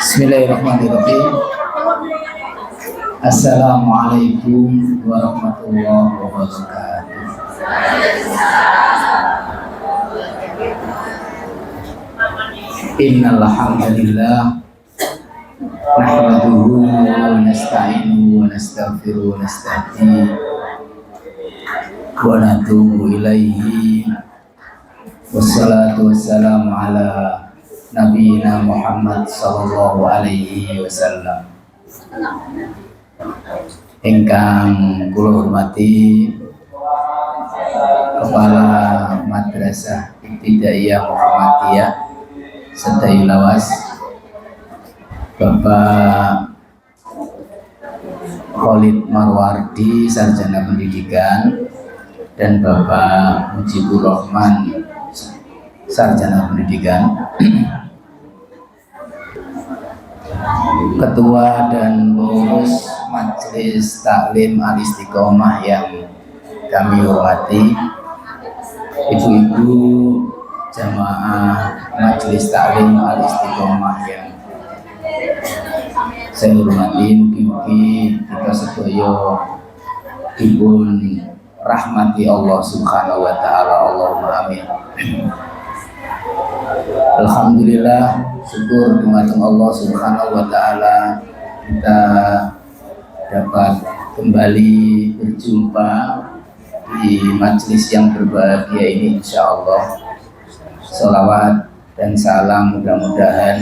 Bismillahirrahmanirrahim. Assalamualaikum warahmatullahi wabarakatuh. Innal hamdalillah nahmaduhu wa nasta'inuhu wa nastaghfiruhu wa nastahdihi wa natubu ilaihi. Wassalatu wassalamu ala nabiyina Muhammad sallallahu alaihi wasallam. Ingkang kula hormati Kepala Madrasah Ibtidaiyah Muhammadiyah Sedayu Lawas, Bapak Khalid Marwardi, Sarjana Pendidikan, dan Bapak Mujibur Rahman, Sarjana Pendidikan. Ketua dan pengurus Majelis Taklim Al-Istiqomah yang kami hormati, ibu-ibu jamaah Majelis Taklim Al-Istiqomah yang saya hormati, mugi-mugi kita sedaya dipun rahmati Allah Subhanahu wa taala. Allahumma amin. Alhamdulillah, syukur kepada Allah Subhanahu wa taala kita dapat kembali berjumpa di majelis yang berbahagia ini, insyaallah. Salawat dan salam mudah-mudahan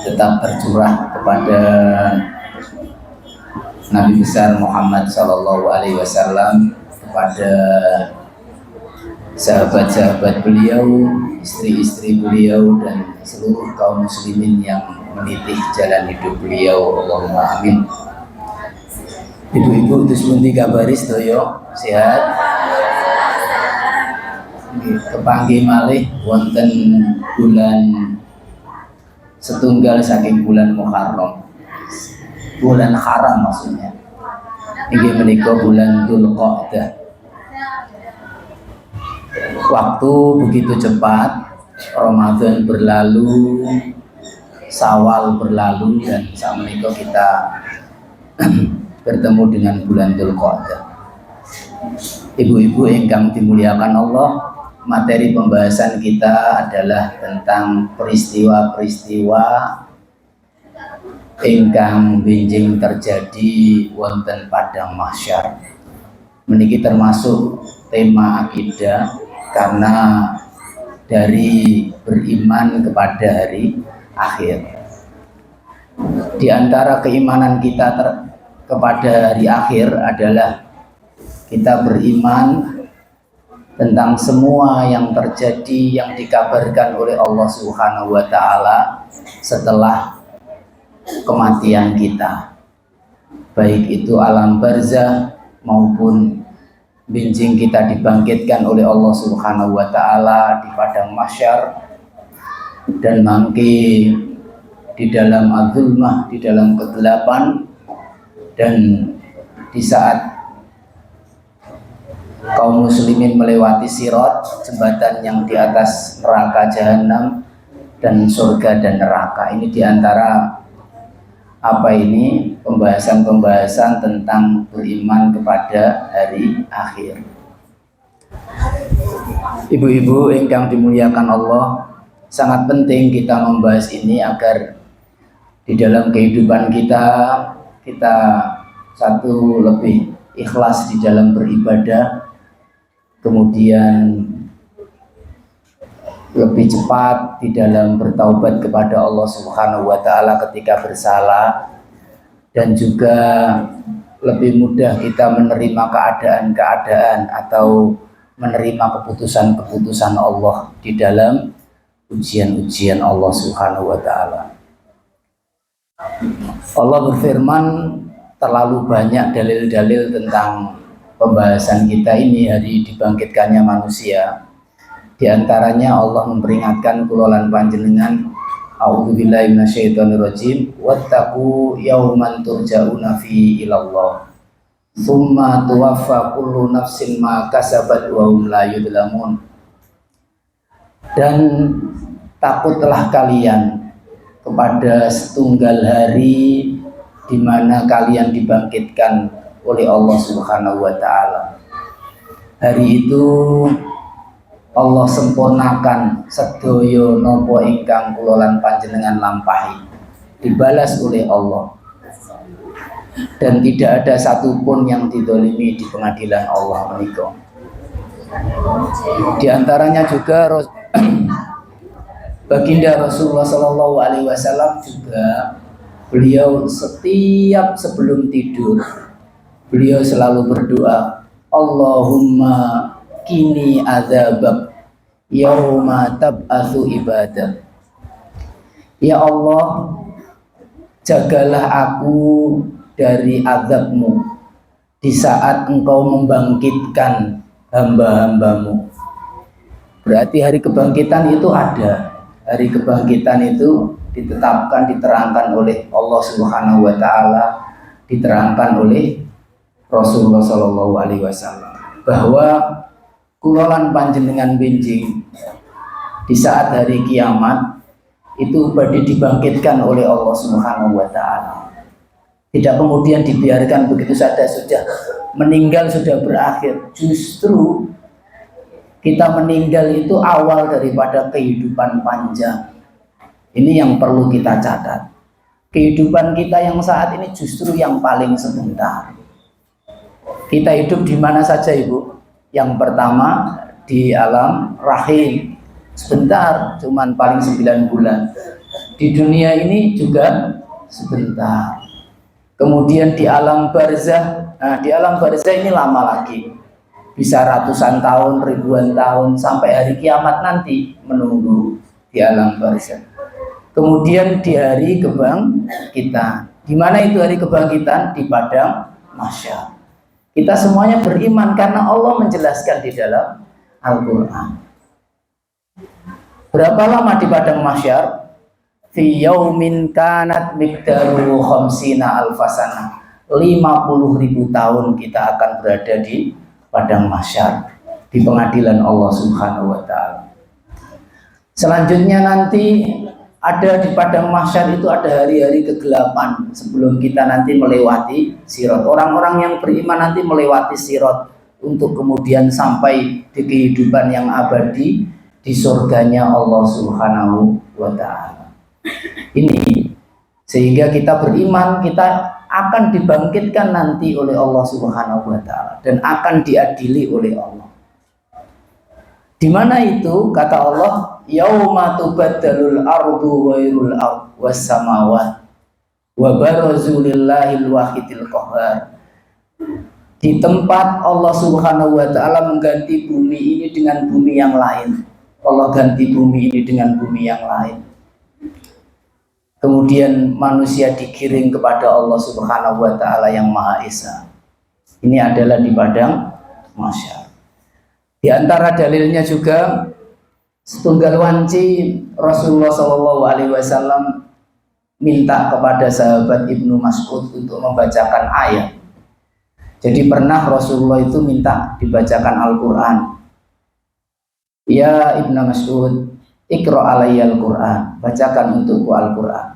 tetap tercurah kepada Nabi besar Muhammad sallallahu alaihi wasallam, kepada sahabat-sahabat beliau, istri-istri beliau, dan seluruh kaum muslimin yang meniti jalan hidup beliau. Allahumma amin. Ibu-ibu terus pundi kabari sedaya sehat? Kepanggih malih wonten bulan setunggal saking bulan Muharram, bulan haram maksudnya. Inggih menika bulan Dzulqa'dah. Waktu begitu cepat, Ramadan berlalu, Syawal berlalu, dan saat menika kita bertemu dengan bulan Dzulqa'dah. Ibu-ibu ingkang dimuliakan Allah, materi pembahasan kita adalah tentang peristiwa-peristiwa ingkang benjing terjadi wonten padang mahsyar. Meniki termasuk tema akidah, karena dari beriman kepada hari akhir. Di antara keimanan kita kepada hari akhir adalah kita beriman tentang semua yang terjadi, yang dikabarkan oleh Allah Subhanahu wa taala setelah kematian kita, baik itu alam barzah maupun benjing kita dibangkitkan oleh Allah Subhanahu wa taala di padang mahsyar, dan mangke di dalam adzulmah, di dalam kegelapan, dan di saat kaum muslimin melewati sirat, jembatan yang di atas neraka jahanam dan surga dan neraka. Ini diantara pembahasan-pembahasan tentang beriman kepada hari akhir. Ibu-ibu ingkang dimuliakan Allah, sangat penting kita membahas ini agar di dalam kehidupan kita satu, lebih ikhlas di dalam beribadah, kemudian lebih cepat di dalam bertaubat kepada Allah Subhanahu wa taala ketika bersalah, dan juga lebih mudah kita menerima keadaan-keadaan atau menerima keputusan-keputusan Allah di dalam ujian-ujian Allah Subhanahu wa taala. Allah berfirman, terlalu banyak dalil-dalil tentang pembahasan kita ini, hari dibangkitkannya manusia. Di antaranya Allah memperingatkan kula lan panjenengan, a'udzubillahi minasyaitonirrajim, wattaqu yauman turja'una fi ilallah tsumma tuwaffa kullu nafsin ma kasabat wa hum la yudlamun. Dan takutlah kalian kepada setunggal hari di mana kalian dibangkitkan oleh Allah Subhanahu wa taala. Hari itu Allah sempurnakan sedaya napa ingkang kula lan panjenengan lampahi, dibalas oleh Allah. Dan tidak ada satupun yang didolimi di pengadilan Allah menika. Di antaranya juga Baginda Rasulullah Shallallahu Alaihi Wasallam juga, beliau setiap sebelum tidur beliau selalu berdoa, Allahumma kini adzabak yauma tab'atsu ibadah. Ya Allah, jagalah aku dari azabmu di saat engkau membangkitkan hamba-hambamu. Berarti hari kebangkitan itu ada. Hari kebangkitan itu ditetapkan, diterangkan oleh Allah Subhanahu wa taala, diterangkan oleh Rasulullah Shallallahu Alaihi Wasallam, bahwa kulolan panjenengan benjing di saat hari kiamat itu badhe dibangkitkan oleh Allah Subhanahu wa taala. Tidak kemudian dibiarkan begitu saja, sudah meninggal, sudah berakhir. Justru kita meninggal itu awal daripada kehidupan panjang. Ini yang perlu kita catat. Kehidupan kita yang saat ini justru yang paling sebentar. Kita hidup di mana saja, Ibu? Yang pertama di alam rahim, sebentar, cuman paling 9 bulan. Di dunia ini juga sebentar. Kemudian di alam barzah, nah di alam barzah ini lama lagi, bisa ratusan tahun, ribuan tahun, sampai hari kiamat nanti menunggu di alam barzah. Kemudian di hari kebangkitan, di mana itu hari kebangkitan? Di padang mahsyar. Kita semuanya beriman karena Allah menjelaskan di dalam Al-Quran. Berapa lama di padang mahsyar? Fi yaumin kanat miqdaruhu khamsina alfasana. 50.000 tahun kita akan berada di padang mahsyar, di pengadilan Allah Subhanahu wa taala. Selanjutnya nanti ada di padang mahsyar itu ada hari-hari kegelapan sebelum kita nanti melewati sirat. Orang-orang yang beriman nanti melewati sirat untuk kemudian sampai di kehidupan yang abadi di surganya Allah Subhanahu wa taala. Ini sehingga kita beriman kita akan dibangkitkan nanti oleh Allah Subhanahu wa taala dan akan diadili oleh Allah. Di mana itu? Kata Allah, yauma tubaddalul ardu ghairul ard was samawat wa barazu lillahil wahidil qahhar. Di tempat Allah Subhanahu wa taala mengganti bumi ini dengan bumi yang lain. Allah ganti bumi ini dengan bumi yang lain. Kemudian manusia digiring kepada Allah Subhanahu wa taala yang Maha Esa. Ini adalah di padang mahsyar. Di antara dalilnya juga setunggal wanci Rasulullah Shallallahu Alaihi Wasallam minta kepada sahabat Ibnu Mas'ud untuk membacakan ayat. Jadi pernah Rasulullah itu minta dibacakan Al-Quran. Ya Ibnu Mas'ud, Iqra alayya Al-Quran, bacakan untukku Al-Quran.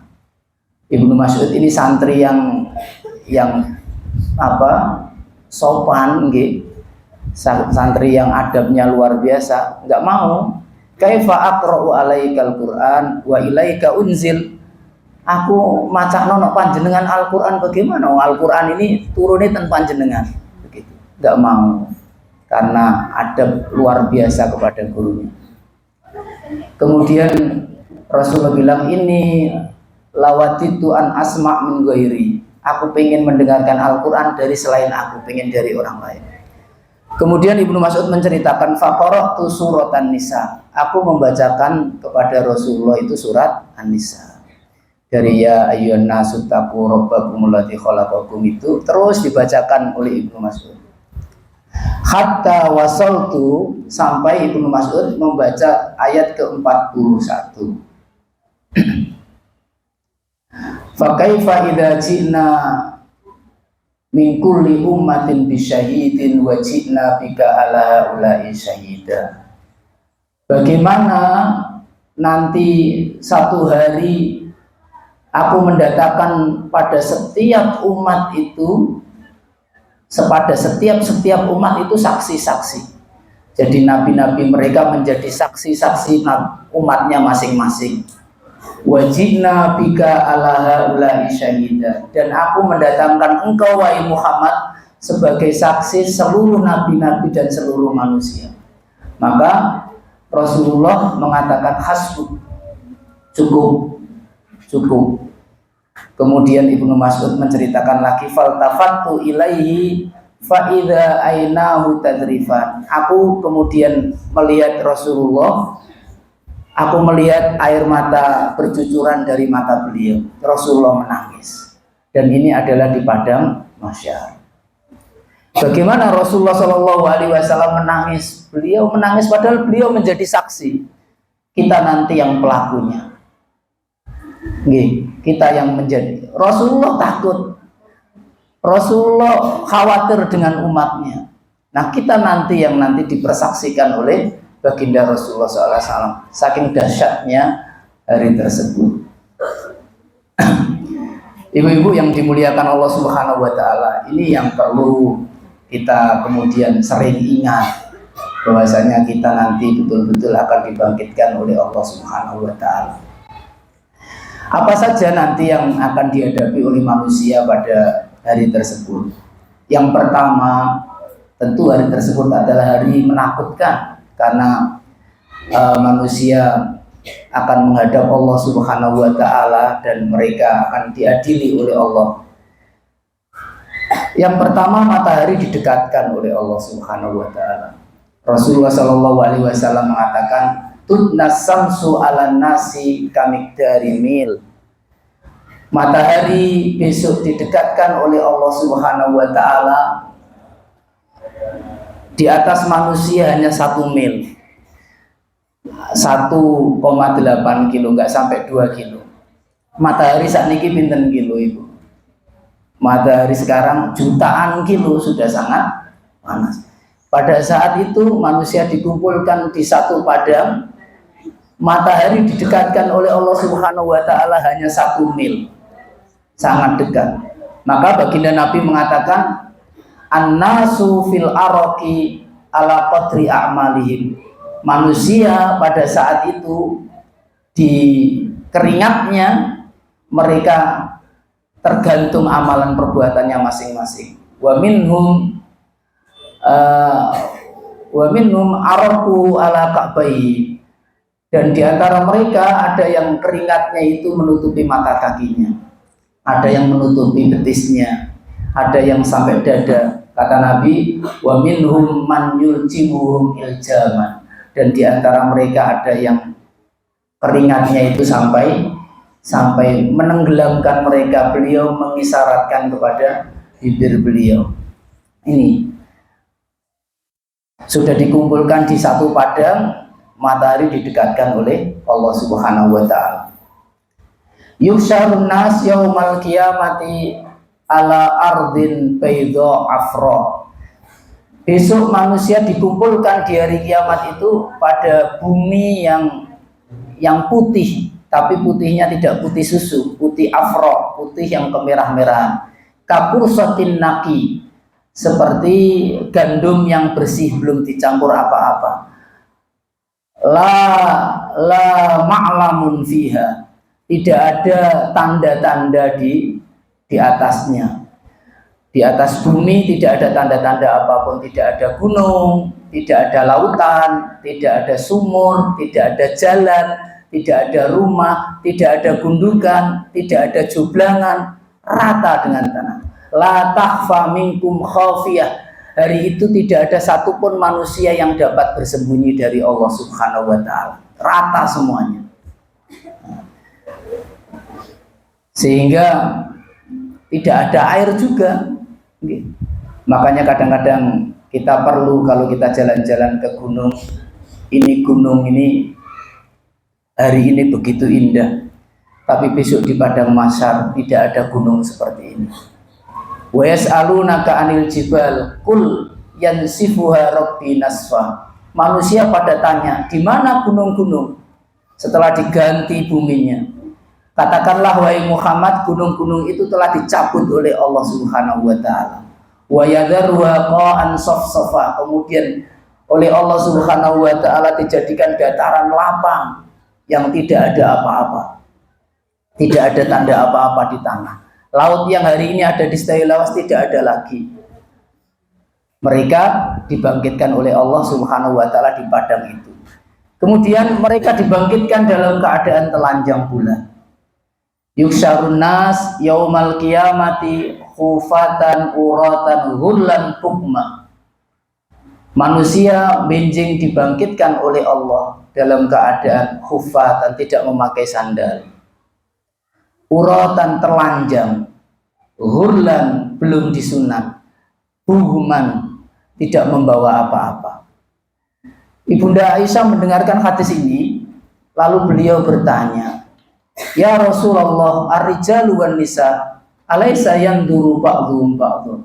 Ibnu Mas'ud ini santri yang sopan, santri yang adabnya luar biasa, nggak mau. Kaifa aqra'u alaikal Qur'an wa ilaika unzil. Aku macakno nok panjenengan Al-Qur'an, bagaimana? Al-Qur'an ini turune ten panjenengan. Begitu. Nggak mau. Karena adab luar biasa kepada gurunya. Kemudian Rasulullah bilang, ini lawatitu an asma' min ghairi. Aku pengen mendengarkan Al-Quran dari selain aku, pengen dari orang lain. Kemudian Ibnu Mas'ud menceritakan, faqara'tu surat An-Nisa. Aku membacakan kepada Rasulullah itu surat An-Nisa. Dari ya ayyuhan nasu taqu rabbakumul ladzi khalaqakum itu terus dibacakan oleh Ibnu Mas'ud. Hatta wasaltu, sampai Ibnu Mas'ud membaca ayat ke-41. Fa kaifa idza ji'na min kulli ummatin bisyahidin wa ji'na bika ala haula'i syahida. Bagaimana nanti satu hari aku mendatangkan pada setiap umat itu, pada setiap umat itu saksi-saksi. Jadi nabi-nabi mereka menjadi saksi-saksi umatnya masing-masing. Wajibna bika ala haula'i syahida, dan aku mendatangkan engkau wahai Muhammad sebagai saksi seluruh nabi-nabi dan seluruh manusia. Maka Rasulullah mengatakan hasbuk, cukup. Kemudian Ibnu Mas'ud menceritakan lagi, faltafattu ilaihi fa idza ainahu tadrifan. Aku kemudian melihat Rasulullah, aku melihat air mata bercucuran dari mata beliau. Rasulullah menangis, dan ini adalah di padang mahsyar. Bagaimana Rasulullah Shallallahu Alaihi Wasallam menangis? Beliau menangis padahal beliau menjadi saksi. Kita nanti yang pelakunya. Kita yang menjadi. Rasulullah takut. Rasulullah khawatir dengan umatnya. Nah, kita nanti yang nanti dipersaksikan oleh baginda Rasulullah SAW. Saking dahsyatnya hari tersebut. Ibu-ibu yang dimuliakan Allah Subhanahu Wa Taala, ini yang perlu kita kemudian sering ingat, bahwasanya kita nanti betul-betul akan dibangkitkan oleh Allah Subhanahu Wa Taala. Apa saja nanti yang akan dihadapi oleh manusia pada hari tersebut? Yang pertama, tentu hari tersebut adalah hari menakutkan, karena manusia akan menghadap Allah Subhanahu Wa Taala dan mereka akan diadili oleh Allah. Yang pertama, matahari didekatkan oleh Allah Subhanahu Wa Taala. Rasulullah Shallallahu Alaihi Wasallam mengatakan, tudnas samsu ala nasi kamikdari mil. Matahari besok didekatkan oleh Allah Subhanahu Wa Taala di atas manusia hanya 1 mil, 1,8 kilo, nggak sampai 2 kilo. Matahari saat ini pinten kilo ibu? Matahari sekarang jutaan kilo, sudah sangat panas. Pada saat itu manusia dikumpulkan di satu padang, matahari didekatkan oleh Allah Subhanahu Wa Taala hanya 1 mil, sangat dekat. Maka baginda Nabi mengatakan, an-nasu fil araqi ala qadri a'malihim. Manusia pada saat itu di keringatnya mereka tergantung amalan perbuatannya masing-masing. Wa minhum araku ala ka'bai, dan di antara mereka ada yang keringatnya itu menutupi mata kakinya, ada yang menutupi betisnya, ada yang sampai dada. Kata Nabi, wa minhum man yuljimuhum iljaman, dan di antara mereka ada yang keringatnya itu sampai menenggelamkan mereka. Beliau mengisyaratkan kepada bibir beliau. Ini sudah dikumpulkan di satu padang, matahari didekatkan oleh Allah Subhanahu Wa Taala. Yusyarun nas yaumal qiyamati ala ardin baydha afra. Besok manusia dikumpulkan di hari kiamat itu pada bumi yang putih, tapi putihnya tidak putih susu, putih afro, putih yang kemerah-merahan. Kapursatin naki, seperti gandum yang bersih belum dicampur apa-apa. La ma'lamun fiha, tidak ada tanda-tanda di atasnya. Di atas bumi tidak ada tanda-tanda apapun, tidak ada gunung, tidak ada lautan, tidak ada sumur, tidak ada jalan, tidak ada rumah, tidak ada gundukan, tidak ada jublangan, rata dengan tanah. La takhfa minkum khafiyah. Hari itu tidak ada satupun manusia yang dapat bersembunyi dari Allah Subhanahu Wa Taala. Rata semuanya. Sehingga tidak ada air juga. Makanya kadang-kadang kita perlu, kalau kita jalan-jalan ke gunung ini hari ini begitu indah, tapi besok di padang mahsyar tidak ada gunung seperti ini. Wa yas'alunaka 'anil jibal qul yansifuha rabbi nasfa. Manusia pada tanya, di mana gunung-gunung? setelah diganti buminya. Katakanlah wahai Muhammad, gunung-gunung itu telah dicabut oleh Allah Subhanahu wa taala. Wa yadharuha qa'an safsafa, kemudian oleh Allah Subhanahu wa taala dijadikan dataran lapang yang tidak ada apa-apa. Tidak ada tanda apa-apa di tanah. Laut yang hari ini ada di Sedayu Lawas tidak ada lagi. Mereka dibangkitkan oleh Allah Subhanahu wa taala di padang itu. Kemudian mereka dibangkitkan dalam keadaan telanjang bulan. Yuksharun nas yaumal qiyamati khufatan uratan ghullan bukma. Manusia benjing dibangkitkan oleh Allah dalam keadaan khufatan, tidak memakai sandal, uratan telanjang, ghullan belum disunat, buhman tidak membawa apa-apa. Ibunda Aisyah mendengarkan hadis ini, lalu beliau bertanya, ya Rasulullah, ar-rijalu wan nisa alaysa yanduru ba'dhum ba'dhum.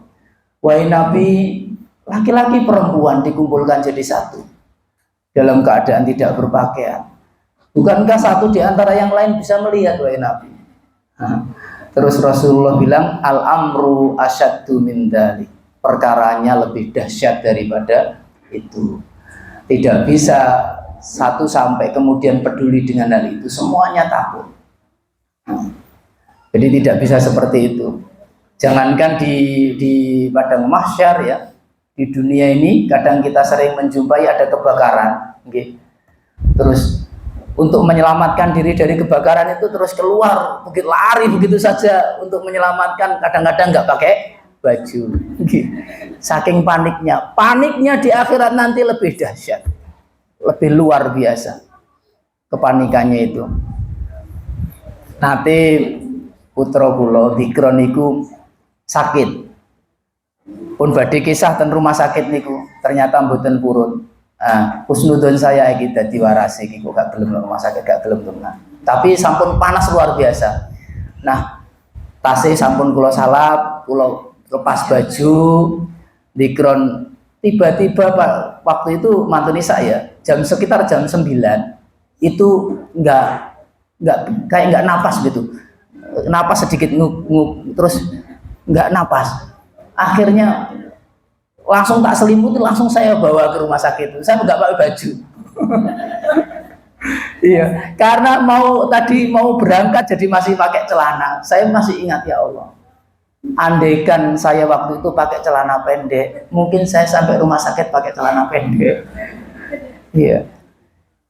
Wahai Nabi, laki-laki perempuan dikumpulkan jadi satu dalam keadaan tidak berpakaian. Bukankah satu di antara yang lain bisa melihat, wahai Nabi? Terus Rasulullah bilang, al-amru asyaddu min dzalik. Perkaranya lebih dahsyat daripada itu. Tidak bisa satu sampai kemudian peduli dengan hal itu, semuanya takut. Jadi tidak bisa seperti itu. Jangankan di padang mahsyar ya, di dunia ini kadang kita sering menjumpai ada kebakaran, okay. Terus untuk menyelamatkan diri dari kebakaran itu terus keluar, begitu lari begitu saja untuk menyelamatkan, kadang-kadang nggak pakai baju, okay. Saking paniknya di akhirat nanti lebih dahsyat, lebih luar biasa kepanikannya itu. Nanti putra kula Dikron niku sakit, pun badhe kisah ten rumah sakit niku ternyata mboten purun. Husnudon saya iki dadi warase iki kok gak gelem rumah sakit, gak gelem tenan. Tapi sampun panas luar biasa. Nah, tasih sampun kula salap, kula lepas baju, Dikron tiba-tiba Pak, waktu itu mantuni saya sekitar jam 9 itu kayak nggak napas gitu, napas sedikit nguk terus nggak napas, akhirnya langsung tak selimuti, langsung saya bawa ke rumah sakit. Saya nggak pakai baju. Iya, karena tadi mau berangkat jadi masih pakai celana. Saya masih ingat, ya Allah, andaikan saya waktu itu pakai celana pendek, mungkin saya sampai rumah sakit pakai celana pendek. Iya,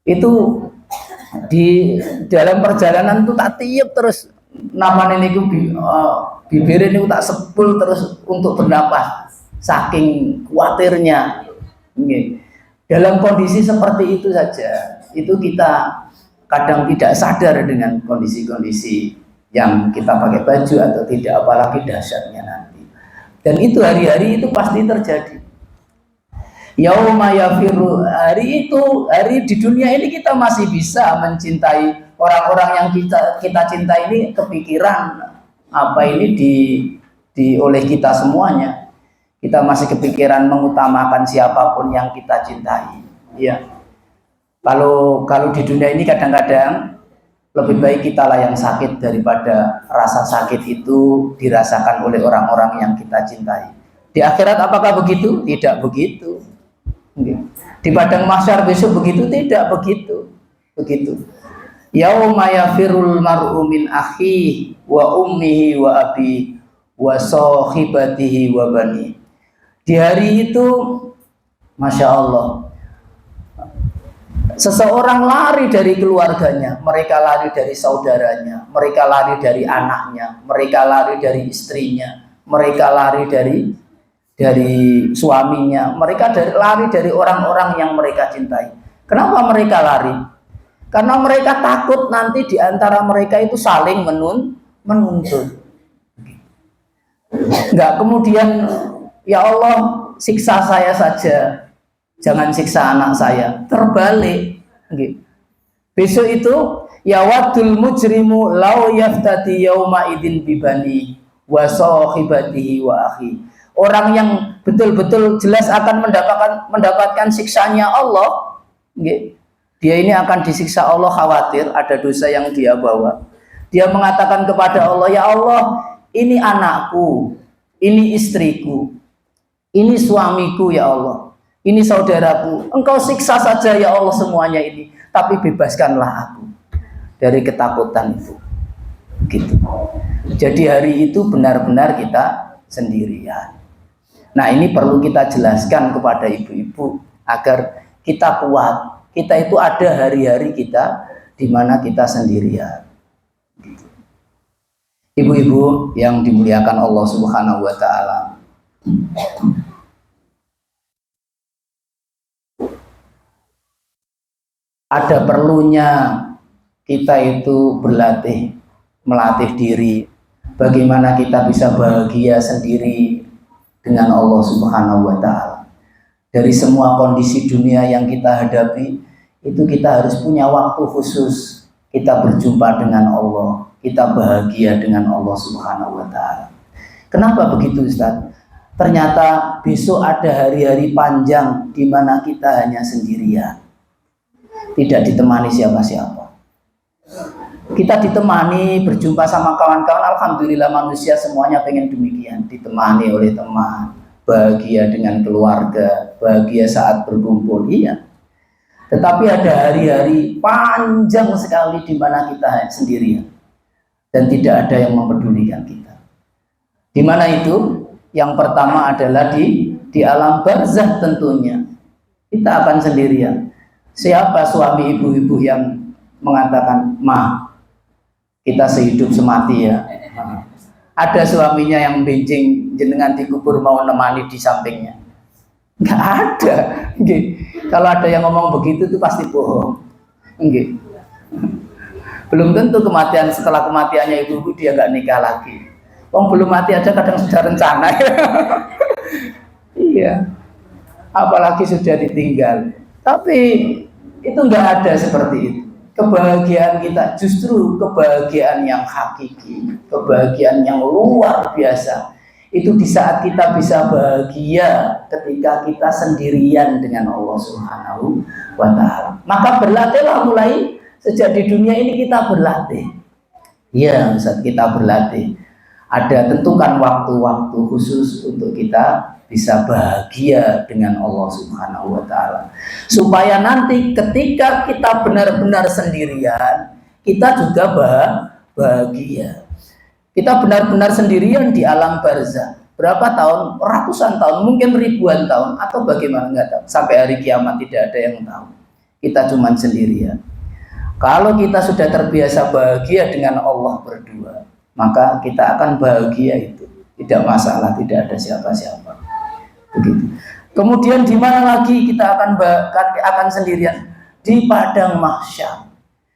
itu di dalam perjalanan itu tak tiup terus namanya niku bibir niku tak sepul terus untuk bernapas, saking khawatirnya. Dalam kondisi seperti itu saja, itu kita kadang tidak sadar dengan kondisi-kondisi yang kita pakai baju atau tidak, apalagi dahsyatnya nanti. Dan itu hari-hari itu pasti terjadi. Yauma yafiru, hari itu, hari di dunia ini kita masih bisa mencintai orang-orang yang kita cintai ini, kepikiran apa ini oleh kita semuanya. Kita masih kepikiran mengutamakan siapapun yang kita cintai. Ya. Kalau di dunia ini kadang-kadang lebih baik kitalah yang sakit daripada rasa sakit itu dirasakan oleh orang-orang yang kita cintai. Di akhirat apakah begitu? Tidak begitu. Di padang mahsyar besok begitu? Tidak begitu. Yauma yafirul mar'u min akhihi wa ummihi wa abi wa sahibatihi wa bani. Di hari itu, Masya Allah, seseorang lari dari keluarganya, mereka lari dari saudaranya, mereka lari dari anaknya, mereka lari dari istrinya, mereka lari dari suaminya, mereka lari dari orang-orang yang mereka cintai. Kenapa mereka lari? Karena mereka takut nanti di antara mereka itu saling menuntut. Enggak kemudian, ya Allah, siksa saya saja, jangan siksa anak saya. Terbalik. Besok itu, ya wadul mujrimu law yaftati yauma idin bibani wa sahibatihi wa akhi. Orang yang betul-betul jelas akan mendapatkan siksanya Allah, di Dia ini akan disiksa Allah, khawatir ada dosa yang dia bawa. Dia mengatakan kepada Allah, ya Allah, ini anakku, ini istriku, ini suamiku ya Allah, ini saudaraku. Engkau siksa saja ya Allah semuanya ini, tapi bebaskanlah aku dari ketakutan itu. Gitu. Jadi hari itu benar-benar kita sendirian. Nah, ini perlu kita jelaskan kepada ibu-ibu agar kita kuat. Kita itu ada hari-hari kita di mana kita sendirian. Ibu-ibu yang dimuliakan Allah Subhanahu wa taala. Ada perlunya kita itu melatih diri bagaimana kita bisa bahagia sendiri dengan Allah Subhanahu wa taala. Dari semua kondisi dunia yang kita hadapi, itu kita harus punya waktu khusus kita berjumpa dengan Allah, kita bahagia dengan Allah Subhanahu wa taala. Kenapa begitu, Ustaz? Ternyata besok ada hari-hari panjang di mana kita hanya sendirian. Tidak ditemani siapa-siapa. Kita ditemani berjumpa sama kawan-kawan. Alhamdulillah manusia semuanya pengen demikian, ditemani oleh teman, bahagia dengan keluarga, bahagia saat berkumpul, iya. Tetapi ada hari-hari panjang sekali di mana kita sendirian dan tidak ada yang mempedulikan kita. Di mana itu? Yang pertama adalah di alam barzah tentunya. Kita akan sendirian. Siapa suami ibu-ibu yang mengatakan, "Ma, kita sehidup semati ya." Ada suaminya yang benjing jenengan dikubur mau nemani di sampingnya? Nggak ada. Nggih. Kalau ada yang ngomong begitu itu pasti bohong. Nggih. Belum tentu setelah kematiannya ibu-ibu dia nggak nikah lagi. Belum mati aja kadang sudah rencana. Iya. Apalagi sudah ditinggal. Tapi itu nggak ada seperti itu. Kebahagiaan kita justru kebahagiaan yang hakiki, kebahagiaan yang luar biasa. Itu di saat kita bisa bahagia ketika kita sendirian dengan Allah Subhanahu wa taala. Maka berlatihlah mulai sejak di dunia ini kita berlatih. Iya, saat kita berlatih. Ada tentukan waktu-waktu khusus untuk kita bisa bahagia dengan Allah Subhanahu wa taala. Supaya nanti ketika kita benar-benar sendirian, kita juga bahagia. Kita benar-benar sendirian di alam barzah. Berapa tahun? Ratusan tahun, mungkin ribuan tahun, atau bagaimana, nggak tahu. Sampai hari kiamat tidak ada yang tahu. Kita cuma sendirian. Kalau kita sudah terbiasa bahagia dengan Allah berdua, maka kita akan bahagia itu. Tidak masalah, tidak ada siapa-siapa. Begitu. Kemudian di mana lagi kita akan sendirian? Di padang mahsyar.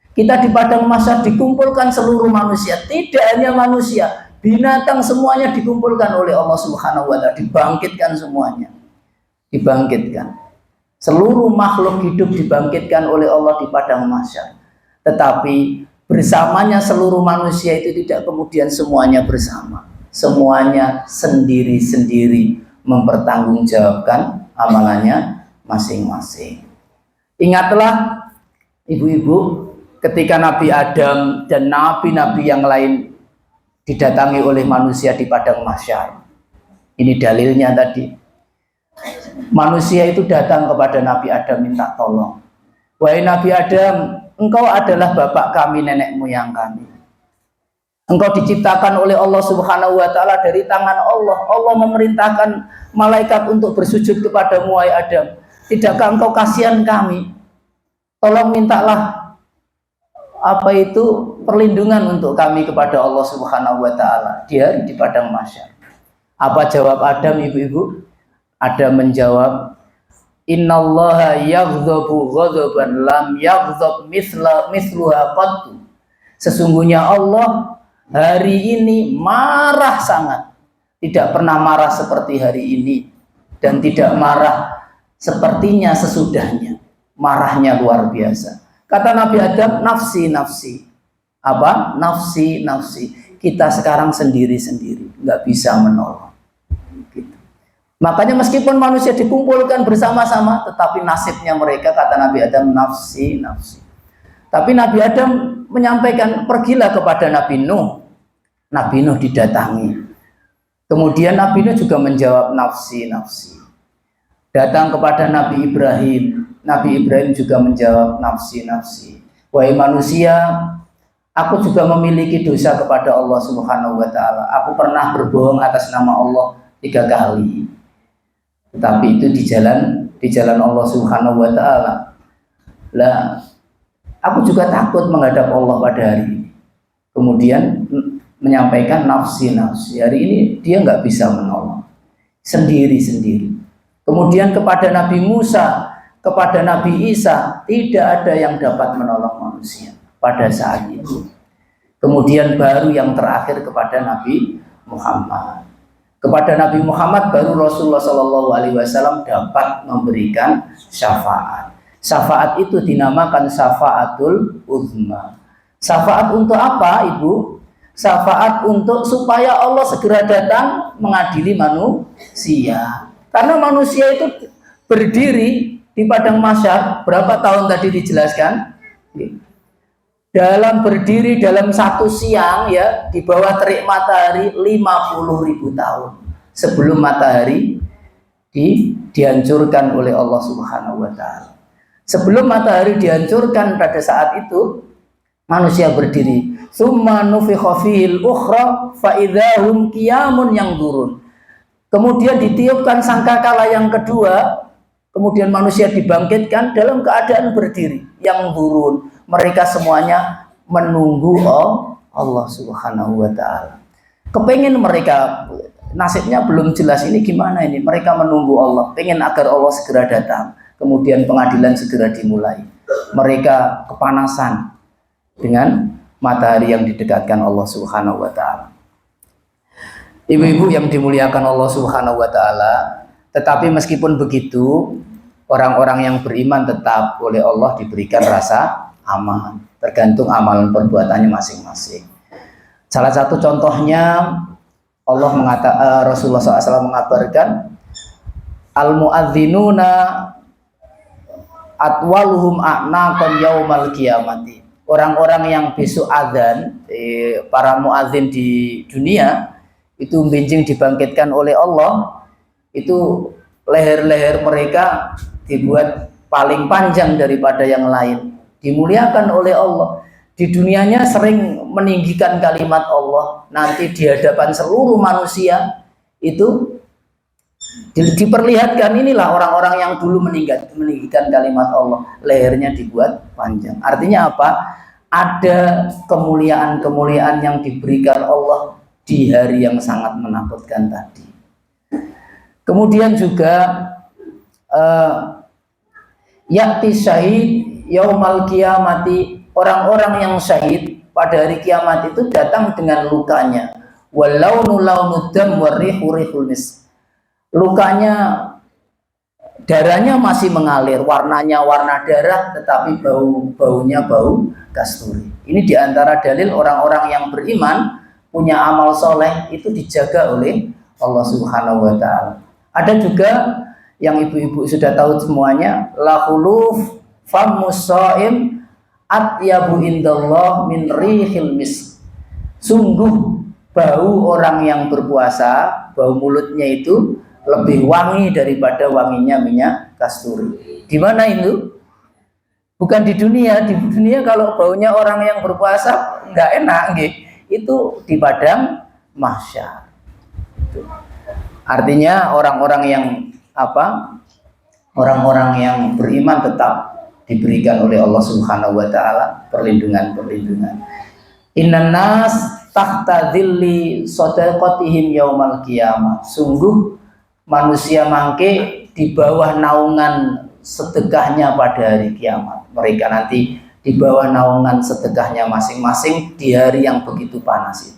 Kita di padang mahsyar dikumpulkan seluruh manusia, tidak hanya manusia, binatang semuanya dikumpulkan oleh Allah Subhanahu wa taala, dibangkitkan semuanya. Dibangkitkan. Seluruh makhluk hidup dibangkitkan oleh Allah di padang mahsyar. Tetapi bersamanya seluruh manusia itu tidak kemudian semuanya bersama. Semuanya sendiri-sendiri mempertanggungjawabkan amalannya masing-masing. Ingatlah ibu-ibu, ketika Nabi Adam dan nabi-nabi yang lain didatangi oleh manusia di padang mahsyar. Ini dalilnya tadi. Manusia itu datang kepada Nabi Adam minta tolong. Wahai Nabi Adam, engkau adalah bapak kami, nenek moyang kami. Engkau diciptakan oleh Allah Subhanahu wa taala dari tangan Allah. Allah memerintahkan malaikat untuk bersujud kepadamu, wahai Adam. Tidakkah engkau kasihan kami? Tolong mintalah perlindungan untuk kami kepada Allah Subhanahu wa taala di padang mahsyar. Apa jawab Adam, ibu-ibu? Adam menjawab, "Innallaha yaghdabu ghadaban lam yaghdab mithluha qattu." Sesungguhnya Allah hari ini marah sangat, tidak pernah marah seperti hari ini, dan tidak marah sepertinya sesudahnya. Marahnya luar biasa. Kata Nabi Adam, nafsi, nafsi. Apa? Nafsi, nafsi. Kita sekarang sendiri-sendiri, nggak bisa menolong. Gitu. Makanya meskipun manusia dikumpulkan bersama-sama, tetapi nasibnya mereka, kata Nabi Adam, nafsi, nafsi. Tapi Nabi Adam menyampaikan, pergilah kepada Nabi Nuh. Nabi Nuh didatangi. Kemudian Nabi Nuh juga menjawab, nafsi, nafsi. Datang kepada Nabi Ibrahim. Nabi Ibrahim juga menjawab, nafsi, nafsi. Wahai manusia, aku juga memiliki dosa kepada Allah Subhanahu wa Ta'ala. Aku pernah berbohong atas nama Allah 3 kali. Tetapi itu di jalan Allah Subhanahu wa Ta'ala. Lah, aku juga takut menghadap Allah pada hari ini. Kemudian menyampaikan nafsi, nafsi. Hari ini dia nggak bisa menolong, sendiri-sendiri. Kemudian kepada Nabi Musa, kepada Nabi Isa, tidak ada yang dapat menolong manusia pada saat itu. Kemudian baru yang terakhir kepada Nabi Muhammad. Kepada Nabi Muhammad baru Rasulullah SAW dapat memberikan syafaat. Syafaat itu dinamakan syafaatul uzma. Syafaat untuk apa, Ibu? Syafaat untuk supaya Allah segera datang mengadili manusia. Karena manusia itu berdiri di padang mahsyar, berapa tahun tadi dijelaskan? Berdiri dalam satu siang, ya, di bawah terik matahari 50.000 tahun sebelum matahari dihancurkan oleh Allah Subhanahu wa Ta'ala. Sebelum matahari dihancurkan, pada saat itu manusia berdiri. Tsumma nufikha fihil ukhra fa idzahum qiyamun yanzurun. Kemudian ditiupkan sangkakala yang kedua, kemudian manusia dibangkitkan dalam keadaan berdiri, yang turun. Mereka semuanya menunggu Allah Subhanahu wa Ta'ala. Kepengen mereka, nasibnya belum jelas, ini gimana ini? Mereka menunggu Allah, pengen agar Allah segera datang, kemudian pengadilan segera dimulai. Mereka kepanasan dengan matahari yang didekatkan Allah Subhanahu wa Ta'ala. Ibu-ibu yang dimuliakan Allah Subhanahu wa Ta'ala, tetapi meskipun begitu, orang-orang yang beriman tetap oleh Allah diberikan rasa aman, tergantung amalan perbuatannya masing-masing. Salah satu contohnya, Rasulullah SAW mengabarkan, al-muadzinuna atwaluhum a'naqan yaumal qiyamati. Orang-orang yang besok azan, para muadzin di dunia, itu benjing dibangkitkan oleh Allah, itu leher-leher mereka dibuat paling panjang daripada yang lain, dimuliakan oleh Allah. Di dunianya sering meninggikan kalimat Allah, nanti di hadapan seluruh manusia itu diperlihatkan, inilah orang-orang yang dulu meninggikan kalimat Allah, lehernya dibuat panjang. Artinya apa? Ada kemuliaan-kemuliaan yang diberikan Allah di hari yang sangat menakutkan tadi. Kemudian juga ya'ti syahid yaumal qiyamati, orang-orang yang syahid pada hari kiamat itu datang dengan lukanya. Walau launu dam warihu rihul mis. Lukanya, darahnya masih mengalir, warnanya warna darah, tetapi baunya bau kasturi. Ini diantara dalil orang-orang yang beriman, punya amal soleh, itu dijaga oleh Allah Subhanahu wa Ta'ala. Ada juga yang ibu-ibu sudah tahu semuanya, lahuluf famus shaim atyabu indallah min rihil misk. Sungguh bau orang yang berpuasa, bau mulutnya itu lebih wangi daripada wanginya minyak kasturi. Di mana itu? Bukan di dunia. Di dunia kalau baunya orang yang berpuasa nggak enak, itu di padang mahsyar. Artinya orang-orang yang orang-orang yang beriman tetap diberikan oleh Allah Subhanahu wa Ta'ala perlindungan. Innan nas tahta dhilli shadaqatihim yaumal qiyamah. Sungguh manusia mangke di bawah naungan sedekahnya pada hari kiamat. Mereka nanti di bawah naungan sedekahnya masing-masing di hari yang begitu panas itu.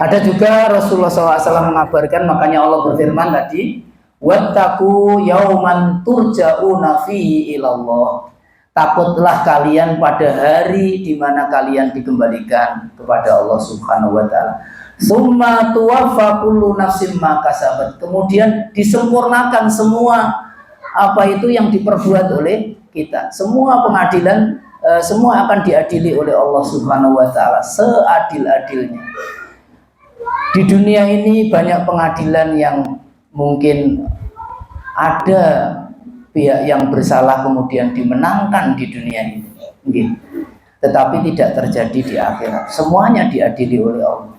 Ada juga Rasulullah SAW mengabarkan, makanya Allah berfirman tadi, wattaqu yauman turja'una fihi ilallah. Takutlah kalian pada hari di mana kalian dikembalikan kepada Allah Subhanahu wa Ta'ala. Summa tuwaffa kullu nafsin ma kasabat. Kemudian disempurnakan semua apa itu yang diperbuat oleh kita. Semua pengadilan, semua akan diadili oleh Allah Subhanahu wa taala seadil-adilnya. Di dunia ini banyak pengadilan yang mungkin ada pihak yang bersalah kemudian dimenangkan di dunia ini. Tetapi tidak terjadi di akhirat. Semuanya diadili oleh Allah.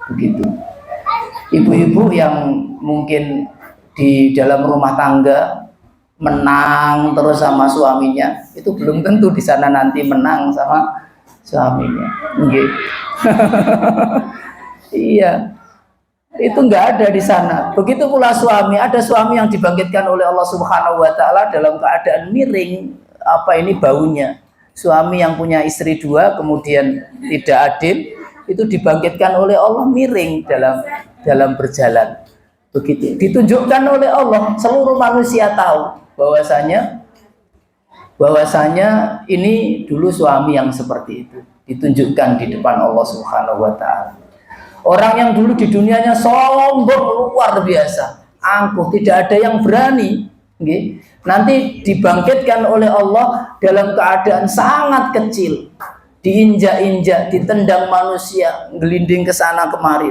Begitu. Ibu-ibu yang mungkin di dalam rumah tangga menang terus sama suaminya, itu belum tentu di sana nanti menang sama suaminya. Iya, itu nggak ada di sana. Begitu pula suami, ada suami yang dibangkitkan oleh Allah Subhanahu wa taala dalam keadaan miring baunya. Suami yang punya istri dua kemudian tidak adil, itu dibangkitkan oleh Allah miring dalam berjalan. Begitu ditunjukkan oleh Allah, seluruh manusia tahu bahwasanya ini dulu suami yang seperti itu, ditunjukkan di depan Allah Subhanahu wa taala. Orang yang dulu di dunianya sombong luar biasa, angkuh, tidak ada yang berani, nanti dibangkitkan oleh Allah dalam keadaan sangat kecil, diinjak-injak, ditendang manusia, gelinding ke sana kemari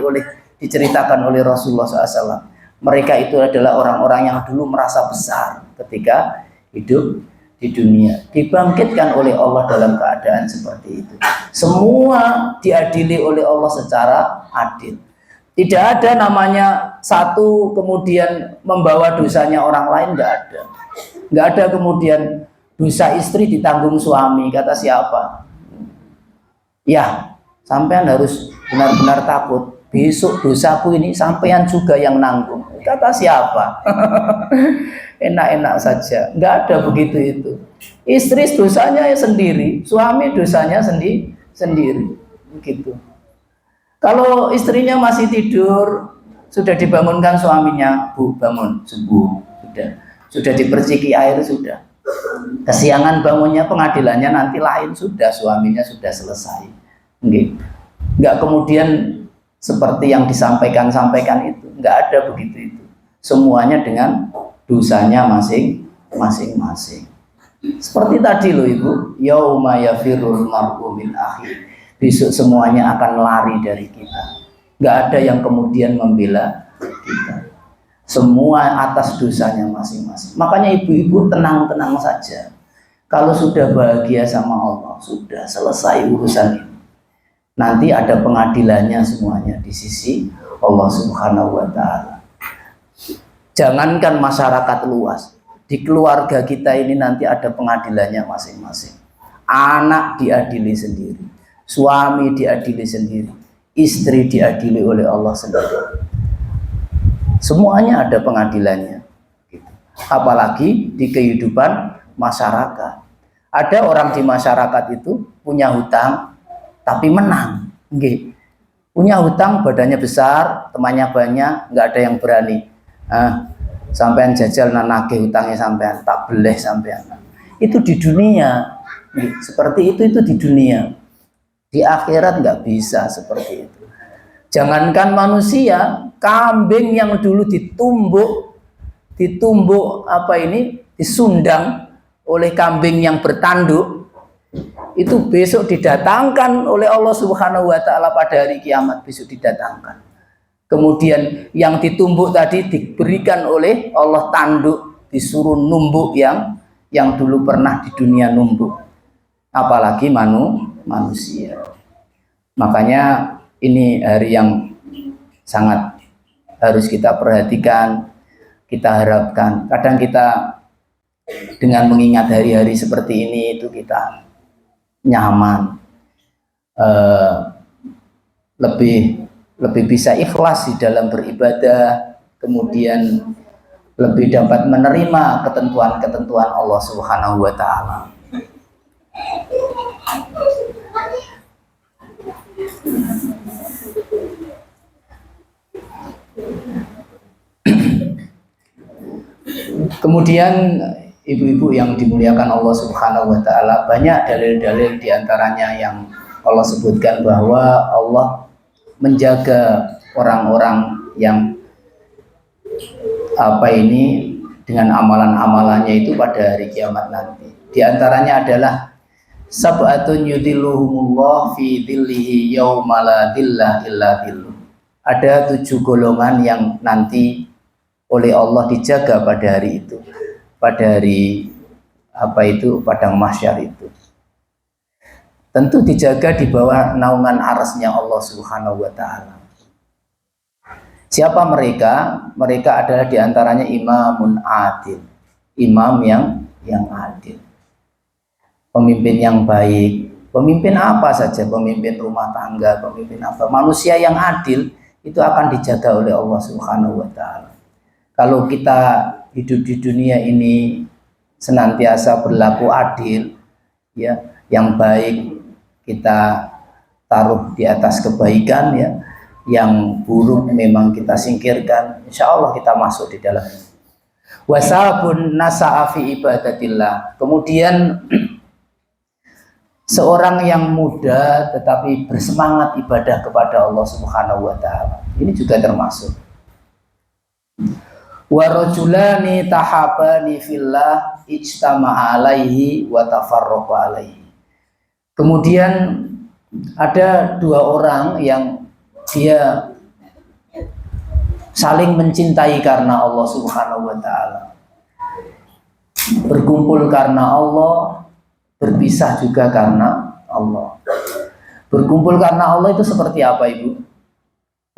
diceritakan oleh Rasulullah SAW. Mereka itu adalah orang-orang yang dulu merasa besar ketika hidup di dunia, dibangkitkan oleh Allah dalam keadaan seperti itu. Semua diadili oleh Allah secara adil. Tidak ada namanya satu kemudian membawa dosanya orang lain, nggak ada. Nggak ada kemudian dosa istri ditanggung suami, kata siapa? Ya, sampean harus benar-benar takut. Besok dosaku ini sampean juga yang nanggung. Kata siapa? Enak-enak saja. Nggak ada begitu itu. Istri dosanya sendiri, suami dosanya sendiri. Begitu. Kalau istrinya masih tidur, sudah dibangunkan suaminya, Bu, bangun, subuh. Sudah diperciki air, sudah. Kesiangan bangunnya, pengadilannya nanti lain, sudah, suaminya sudah selesai. Nggak kemudian seperti yang disampaikan itu, nggak ada begitu itu. Semuanya dengan dosanya masing-masing. Seperti tadi loh Ibu, yauma yafirul mar'u min akhi. Besok semuanya akan lari dari kita. Nggak ada yang kemudian membela kita. Semua atas dosanya masing-masing. Makanya ibu-ibu tenang-tenang saja. Kalau sudah bahagia sama Allah, sudah selesai urusan ini. Nanti ada pengadilannya semuanya di sisi Allah Subhanahu wa taala. Jangankan masyarakat luas, di keluarga kita ini nanti ada pengadilannya masing-masing. Anak diadili sendiri, suami diadili sendiri, istri diadili oleh Allah sendiri. Semuanya ada pengadilannya. Apalagi di kehidupan masyarakat. Ada orang di masyarakat itu punya hutang tapi menang. Punya hutang, badannya besar, temannya banyak, nggak ada yang berani. Sampean jajal nagih hutangnya sampean, tak boleh sampean. Itu di dunia. Seperti itu di dunia. Di akhirat nggak bisa seperti itu. Jangankan manusia, kambing yang dulu ditumbuk disundang oleh kambing yang bertanduk, itu besok didatangkan oleh Allah Subhanahu wa taala pada hari kiamat, besok didatangkan. Kemudian yang ditumbuk tadi diberikan oleh Allah tanduk, disuruh numbuk yang dulu pernah di dunia numbuk. Apalagi manusia. Makanya ini hari yang sangat harus kita perhatikan, kita harapkan. Kadang kita dengan mengingat hari-hari seperti ini itu kita nyaman, lebih bisa ikhlas di dalam beribadah, kemudian lebih dapat menerima ketentuan-ketentuan Allah Subhanahu wa taala. Kemudian ibu-ibu yang dimuliakan Allah Subhanahu wa taala, banyak dalil-dalil diantaranya yang Allah sebutkan bahwa Allah menjaga orang-orang yang dengan amalan-amalannya itu pada hari kiamat nanti. Di antaranya adalah sab'atun yudhilluhumullah fi dhillihi yauma la dhilla illa dhilluh. Ada 7 golongan yang nanti oleh Allah dijaga pada hari itu, pada hari padang mahsyar itu. Tentu dijaga di bawah naungan arasnya Allah Subhanahu wa Ta'ala. Siapa mereka? Mereka adalah diantaranya imamun adil, imam yang adil, pemimpin yang baik. Pemimpin apa saja, pemimpin rumah tangga, pemimpin apa, manusia yang adil itu akan dijaga oleh Allah Subhanahu wa Ta'ala. Kalau kita hidup di dunia ini senantiasa berlaku adil, ya, yang baik kita taruh di atas kebaikan, ya, yang buruk memang kita singkirkan, insya Allah kita masuk di dalam. Wasabun nasa'a fi ibadatillah. Kemudian seorang yang muda tetapi bersemangat ibadah kepada Allah Subhanahu wa Ta'ala. Ini juga termasuk. Wa rajulani tahabani fillah ijtama'a alaihi wa tafarraqa alaihi. Kemudian ada 2 orang yang dia saling mencintai karena Allah Subhanahu wa Ta'ala, berkumpul karena Allah, berpisah juga karena Allah. Berkumpul karena Allah itu seperti apa, Ibu?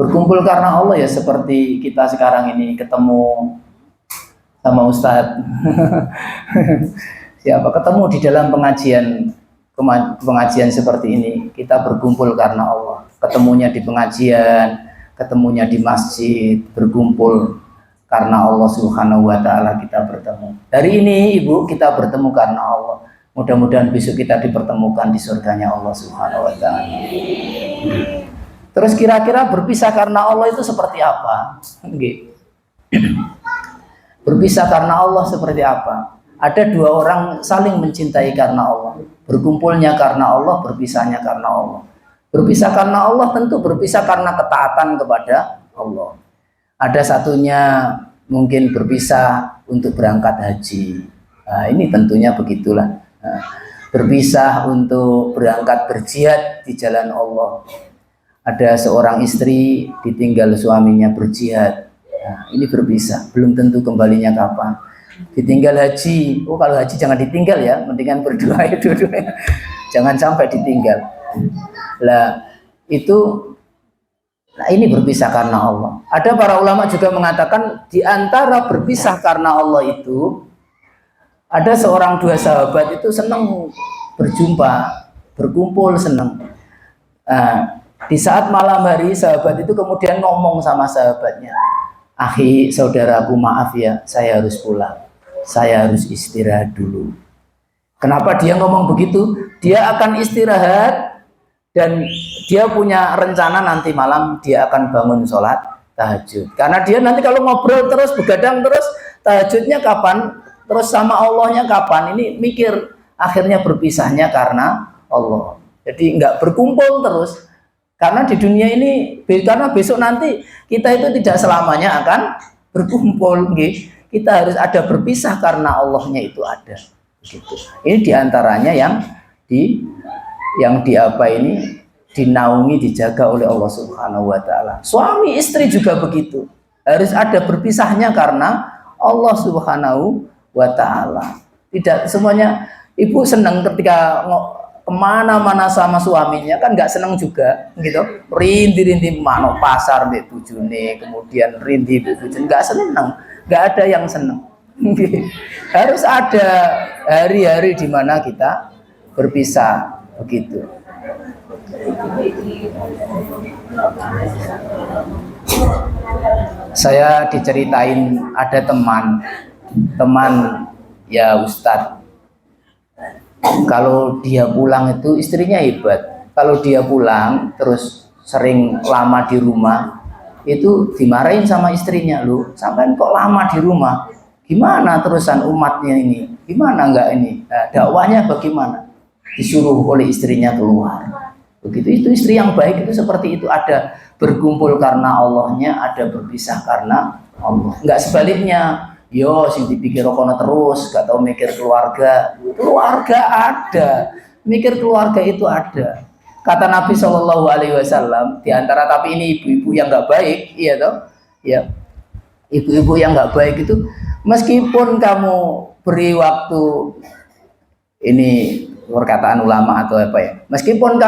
Berkumpul karena Allah ya seperti kita sekarang ini ketemu sama Ustadz. Siapa ketemu di dalam pengajian seperti ini, kita berkumpul karena Allah. Ketemunya di pengajian, ketemunya di masjid, berkumpul karena Allah Subhanahu wa Ta'ala kita bertemu. Hari ini Ibu kita bertemu karena Allah. Mudah-mudahan besok kita dipertemukan di surganya Allah Subhanahu wa Ta'ala. Terus kira-kira berpisah karena Allah itu seperti apa? Berpisah karena Allah seperti apa? Ada 2 orang saling mencintai karena Allah, berkumpulnya karena Allah, berpisahnya karena Allah. Berpisah karena Allah tentu berpisah karena ketaatan kepada Allah. Ada satunya mungkin berpisah untuk berangkat haji. Nah, ini tentunya begitulah. Nah, berpisah untuk berangkat berjihad di jalan Allah. Ada seorang istri ditinggal suaminya berjihad. Nah, ini berpisah, belum tentu kembalinya kapan. Ditinggal haji, kalau haji jangan ditinggal ya, mendingan berdoa ya dua-duanya. Jangan sampai ditinggal. Lah itu, nah ini berpisah karena Allah. Ada para ulama juga mengatakan di antara berpisah karena Allah itu ada 2 sahabat itu senang berjumpa, berkumpul senang. Nah, di saat malam hari sahabat itu kemudian ngomong sama sahabatnya, "Akhi, saudaraku, maaf ya, saya harus pulang. Saya harus istirahat dulu." Kenapa dia ngomong begitu? Dia akan istirahat dan dia punya rencana nanti malam dia akan bangun sholat tahajud. Karena dia nanti kalau ngobrol terus, begadang terus, tahajudnya kapan? Terus sama Allahnya kapan? Ini mikir, akhirnya berpisahnya karena Allah. Jadi nggak berkumpul terus. Karena di dunia ini, karena besok nanti kita itu tidak selamanya akan berkumpul. Kita harus ada berpisah karena Allahnya itu ada. Gitu. Ini diantaranya yang dinaungi, dijaga oleh Allah Subhanahu wa Ta'ala. Suami istri juga begitu, harus ada berpisahnya karena Allah Subhanahu wa Ta'ala. Tidak semuanya. Ibu senang ketika kemana-mana sama suaminya, kan nggak senang juga gitu, rindi-rindi mano pasar mbek bojone, kemudian rindi mbek bojone, nggak senang, nggak ada yang senang. Harus ada hari-hari di mana kita berpisah begitu. Saya diceritain ada teman ya Ustadz, kalau dia pulang itu istrinya hebat. Kalau dia pulang terus sering lama di rumah, itu dimarahin sama istrinya, "Lu sampai kok lama di rumah? Gimana terusan umatnya ini? Gimana enggak ini? Nah, dakwahnya bagaimana?" Disuruh oleh istrinya keluar. Begitu, itu istri yang baik itu seperti itu, ada berkumpul karena Allahnya, ada berpisah karena Allah. Enggak sebaliknya. Yo, sing dipikir kono terus, gak tahu mikir keluarga. Keluarga ada, mikir keluarga itu ada. Kata Nabi Shallallahu Alaihi Wasallam, diantara tapi ini ibu-ibu yang nggak baik, iya toh, ya, ibu-ibu yang nggak baik itu, meskipun kamu beri waktu, ini perkataan ulama atau apa ya, meskipun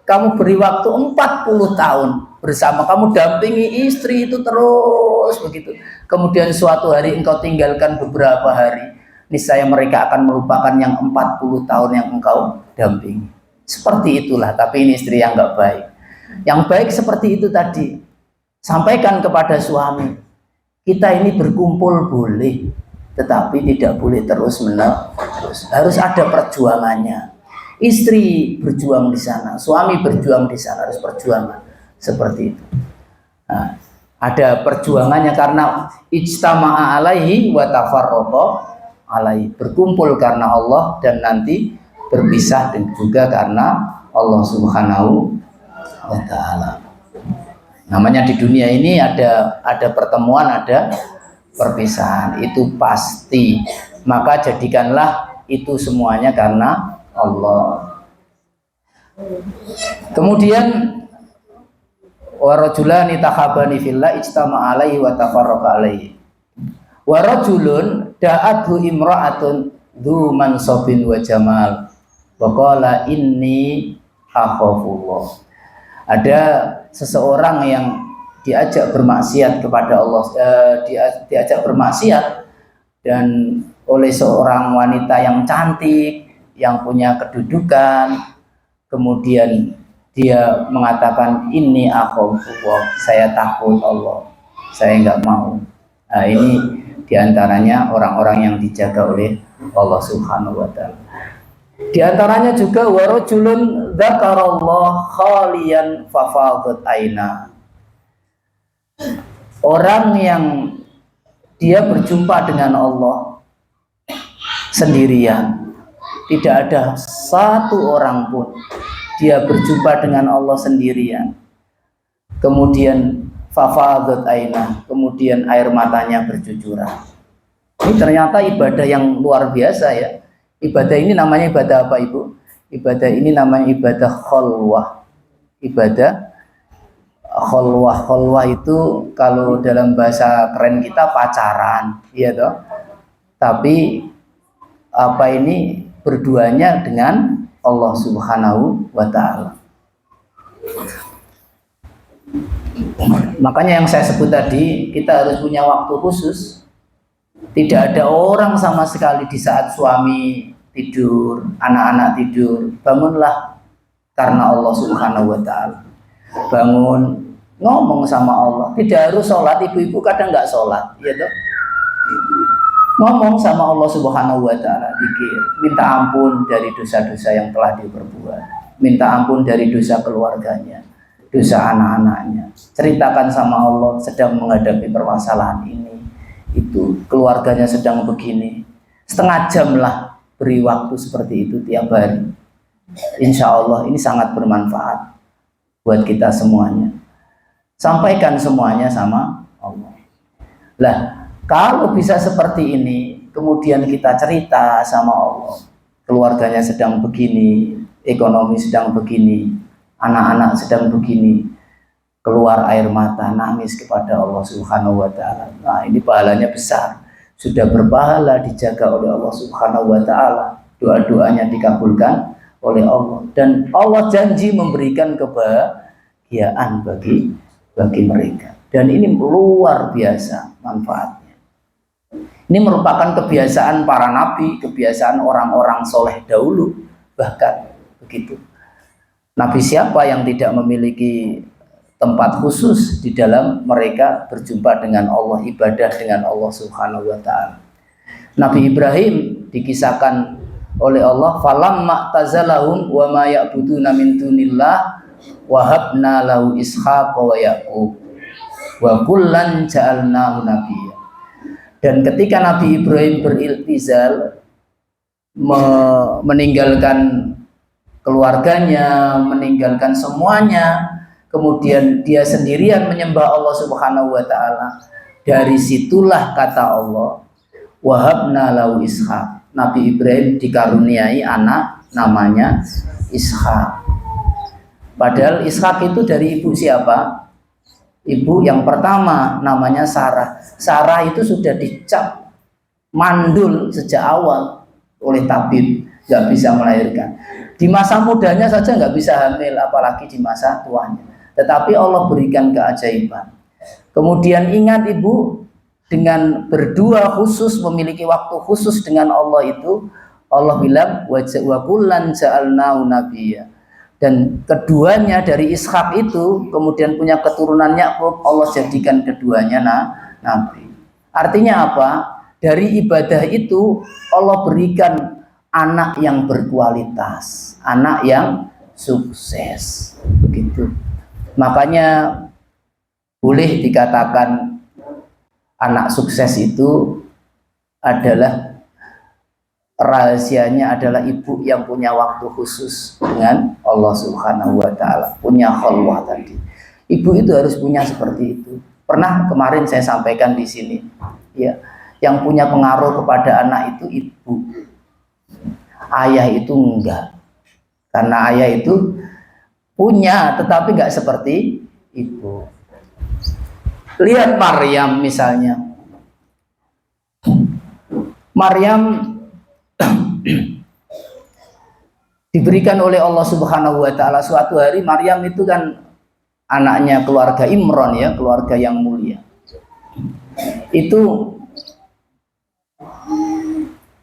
kamu beri waktu 40 tahun bersama, kamu dampingi istri itu terus begitu, kemudian suatu hari engkau tinggalkan beberapa hari, niscaya mereka akan melupakan yang 40 tahun yang engkau dampingi. Seperti itulah, tapi ini istri yang nggak baik. Yang baik seperti itu tadi, sampaikan kepada suami, kita ini berkumpul boleh, tetapi tidak boleh terus-menerus, harus ada perjuangannya. Istri berjuang di sana, suami berjuang di sana, harus perjuangan seperti itu. Nah, ada perjuangannya karena ijtama'a alaihi wa tafarraqa alaihi, berkumpul karena Allah dan nanti berpisah dan juga karena Allah Subhanahu wa Ta'ala. Namanya di dunia ini ada pertemuan, ada perpisahan, itu pasti. Maka jadikanlah itu semuanya karena Allah. Kemudian warajulani tahabani fillah ijtama'a alaihi wa tafarraqa alaihi. Warajulun da'athu imra'atun dzu mansabin wa jamal. Waqala inni akhafullah. Ada seseorang yang diajak bermaksiat kepada Allah, diajak bermaksiat dan oleh seorang wanita yang cantik, yang punya kedudukan, kemudian dia mengatakan ini akhafullah, saya takut Allah, saya enggak mau. Nah, ini diantaranya orang-orang yang dijaga oleh Allah Subhanahu wa Ta'ala. Di antaranya juga warajulun dzakarallah khaliyan fafadat aina. Orang yang dia berjumpa dengan Allah sendirian, tidak ada satu orang pun, dia berjumpa dengan Allah sendirian, kemudian fafadat aina, kemudian air matanya bercucuran. Ini ternyata ibadah yang luar biasa ya. Ibadah ini namanya ibadah apa, Ibu? Ibadah ini namanya ibadah khalwah. Ibadah khalwah. Khalwah itu kalau dalam bahasa keren kita pacaran, iya toh. Tapi apa ini berduanya dengan Allah Subhanahu wa Ta'ala. Makanya yang saya sebut tadi, kita harus punya waktu khusus. Tidak ada orang sama sekali di saat suami tidur, anak-anak tidur, bangunlah karena Allah Subhanahu wa Ta'ala. Bangun, ngomong sama Allah. Tidak harus sholat, ibu-ibu kadang nggak sholat, ya toh. Ngomong sama Allah Subhanahu wa Ta'ala, zikir, minta ampun dari dosa-dosa yang telah diperbuat, minta ampun dari dosa keluarganya, dosa anak-anaknya. Ceritakan sama Allah sedang menghadapi permasalahan ini, itu keluarganya sedang begini. Setengah jam lah, beri waktu seperti itu tiap hari. Insya Allah ini sangat bermanfaat buat kita semuanya. Sampaikan semuanya sama Allah. Lah, kalau bisa seperti ini, kemudian kita cerita sama Allah, keluarganya sedang begini, ekonomi sedang begini, anak-anak sedang begini, keluar air mata, nangis kepada Allah Subhanahu wa Ta'ala. Nah, ini pahalanya besar. Sudah berpahala, dijaga oleh Allah Subhanahu wa Ta'ala. Doa-doanya dikabulkan oleh Allah. Dan Allah janji memberikan kebahagiaan bagi mereka. Dan ini luar biasa manfaatnya. Ini merupakan kebiasaan para nabi, kebiasaan orang-orang soleh dahulu. Bahkan begitu. Nabi siapa yang tidak memiliki tempat khusus di dalam mereka berjumpa dengan Allah, ibadah dengan Allah Subhanahu wa Ta'ala. Nabi Ibrahim dikisahkan oleh Allah, falamma tazalahum wa ma ya'buduna min dunillah wa habna lahu ishaqa wa yaqub wa kullan ja'alnahu nabiyya. Dan ketika Nabi Ibrahim beriltizal, meninggalkan keluarganya, meninggalkan semuanya, kemudian dia sendirian menyembah Allah Subhanahu wa taala. Dari situlah kata Allah, wahabna lahu Ishaq. Nabi Ibrahim dikaruniai anak namanya Ishak. Padahal Ishak itu dari ibu siapa? Ibu yang pertama namanya Sarah. Sarah itu sudah dicap mandul sejak awal oleh tabib, nggak bisa melahirkan. Di masa mudanya saja nggak bisa hamil, apalagi di masa tuanya. Tetapi Allah berikan keajaiban. Kemudian ingat ibu, dengan berdua khusus, memiliki waktu khusus dengan Allah itu, Allah bilang wa kullan ja'alnahu nabiyya. Dan keduanya dari Ishak itu kemudian punya keturunan Yakub, Allah jadikan keduanya nabi. Artinya apa? Dari ibadah itu Allah berikan anak yang berkualitas, anak yang sukses. Begitu. Makanya boleh dikatakan anak sukses itu adalah rahasianya adalah ibu yang punya waktu khusus dengan Allah Subhanahu wa taala, punya khalwah tadi. Ibu itu harus punya seperti itu. Pernah kemarin saya sampaikan di sini, ya, yang punya pengaruh kepada anak itu ibu. Ayah itu enggak. Karena ayah itu punya tetapi enggak seperti ibu. Lihat Maryam misalnya. Maryam diberikan oleh Allah Subhanahu wa taala suatu hari. Maryam itu kan anaknya keluarga Imran, ya, keluarga yang mulia. Itu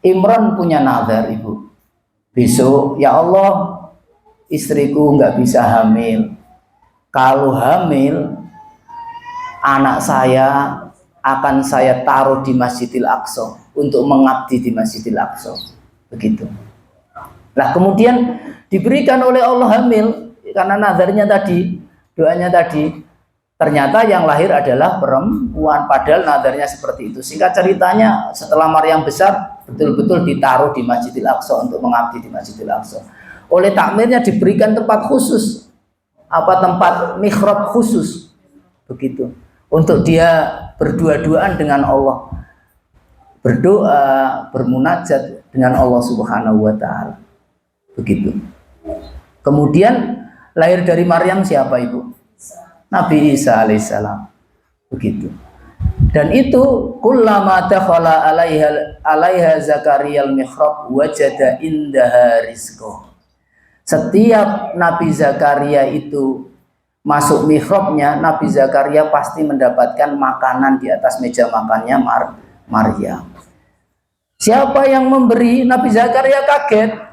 Imran punya nazar, ibu. Besok ya Allah, istriku nggak bisa hamil. Kalau hamil, anak saya akan saya taruh di Masjidil Aqsa untuk mengabdi di Masjidil Aqsa. Begitu. Nah, kemudian diberikan oleh Allah hamil karena nazarnya tadi, doanya tadi, ternyata yang lahir adalah perempuan, padahal nazarnya seperti itu. Singkat ceritanya, setelah Maryam besar, betul-betul ditaruh di Masjidil Aqsa untuk mengabdi di Masjidil Aqsa. Oleh takmirnya diberikan tempat khusus, tempat mihrab khusus, begitu, untuk dia berdua-duaan dengan Allah, berdoa, bermunajat dengan Allah Subhanahu wa taala. Begitu. Kemudian lahir dari Maryam siapa, ibu? Nabi Isa alaihissalam. Begitu. Dan itu kullama dakhala alaiha Zakaria al-mihrab wajada indaha rizqa. Setiap Nabi Zakaria itu masuk mihrabnya, Nabi Zakaria pasti mendapatkan makanan di atas meja makannya Maryam. Siapa yang memberi? Nabi Zakaria kaget.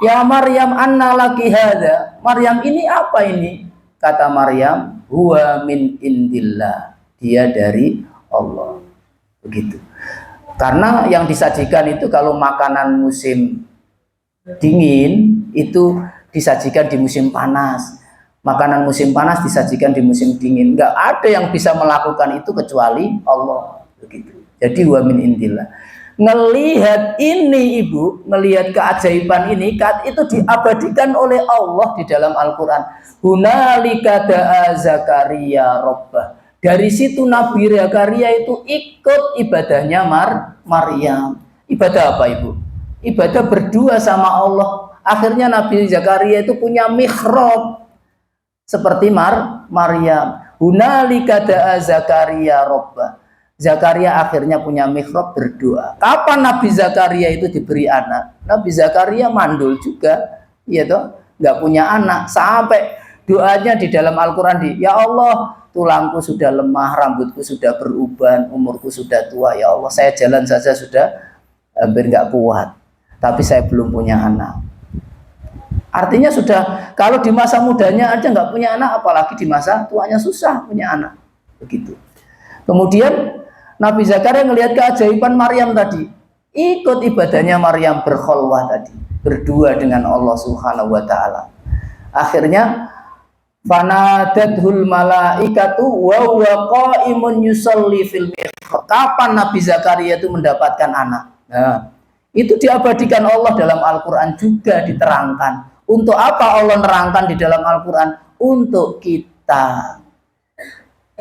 Ya Maryam, anna laki hadza. Maryam, ini apa ini? Kata Maryam, huwa min indillah. Dia dari Allah. Begitu. Karena yang disajikan itu kalau makanan musim dingin itu disajikan di musim panas. Makanan musim panas disajikan di musim dingin. Enggak ada yang bisa melakukan itu kecuali Allah. Begitu. Jadi huwa min indillah. Ngelihat ini, ibu, melihat keajaiban ini, itu diabadikan oleh Allah di dalam Al-Quran. Hunalika da'a Zakaria Rabbah. Dari situ Nabi Zakaria itu ikut ibadahnya Maryam. Ibadah apa, ibu? Ibadah berdua sama Allah. Akhirnya Nabi Zakaria itu punya mihrab seperti Maryam. Hunalika da'a Zakaria Rabbah. Zakaria akhirnya punya mihrab berdoa. Kapan Nabi Zakaria itu diberi anak? Nabi Zakaria mandul juga, ya toh, nggak punya anak. Sampai doanya di dalam Al-Quran ya Allah, tulangku sudah lemah, rambutku sudah beruban, umurku sudah tua. Ya Allah, saya jalan saja sudah hampir nggak kuat. Tapi saya belum punya anak. Artinya sudah, kalau di masa mudanya aja nggak punya anak, apalagi di masa tuanya susah punya anak. Begitu. Kemudian Nabi Zakaria melihat keajaiban Maryam tadi, ikut ibadahnya Maryam berkholwah tadi, berdua dengan Allah Subhanahu wa taala. Akhirnya fanadathul malaikatu wa huwa qaimun yusalli fil mihrab. Kapan Nabi Zakaria itu mendapatkan anak? Nah, itu diabadikan Allah dalam Al-Qur'an juga diterangkan. Untuk apa Allah nerangkan di dalam Al-Qur'an? Untuk kita kita.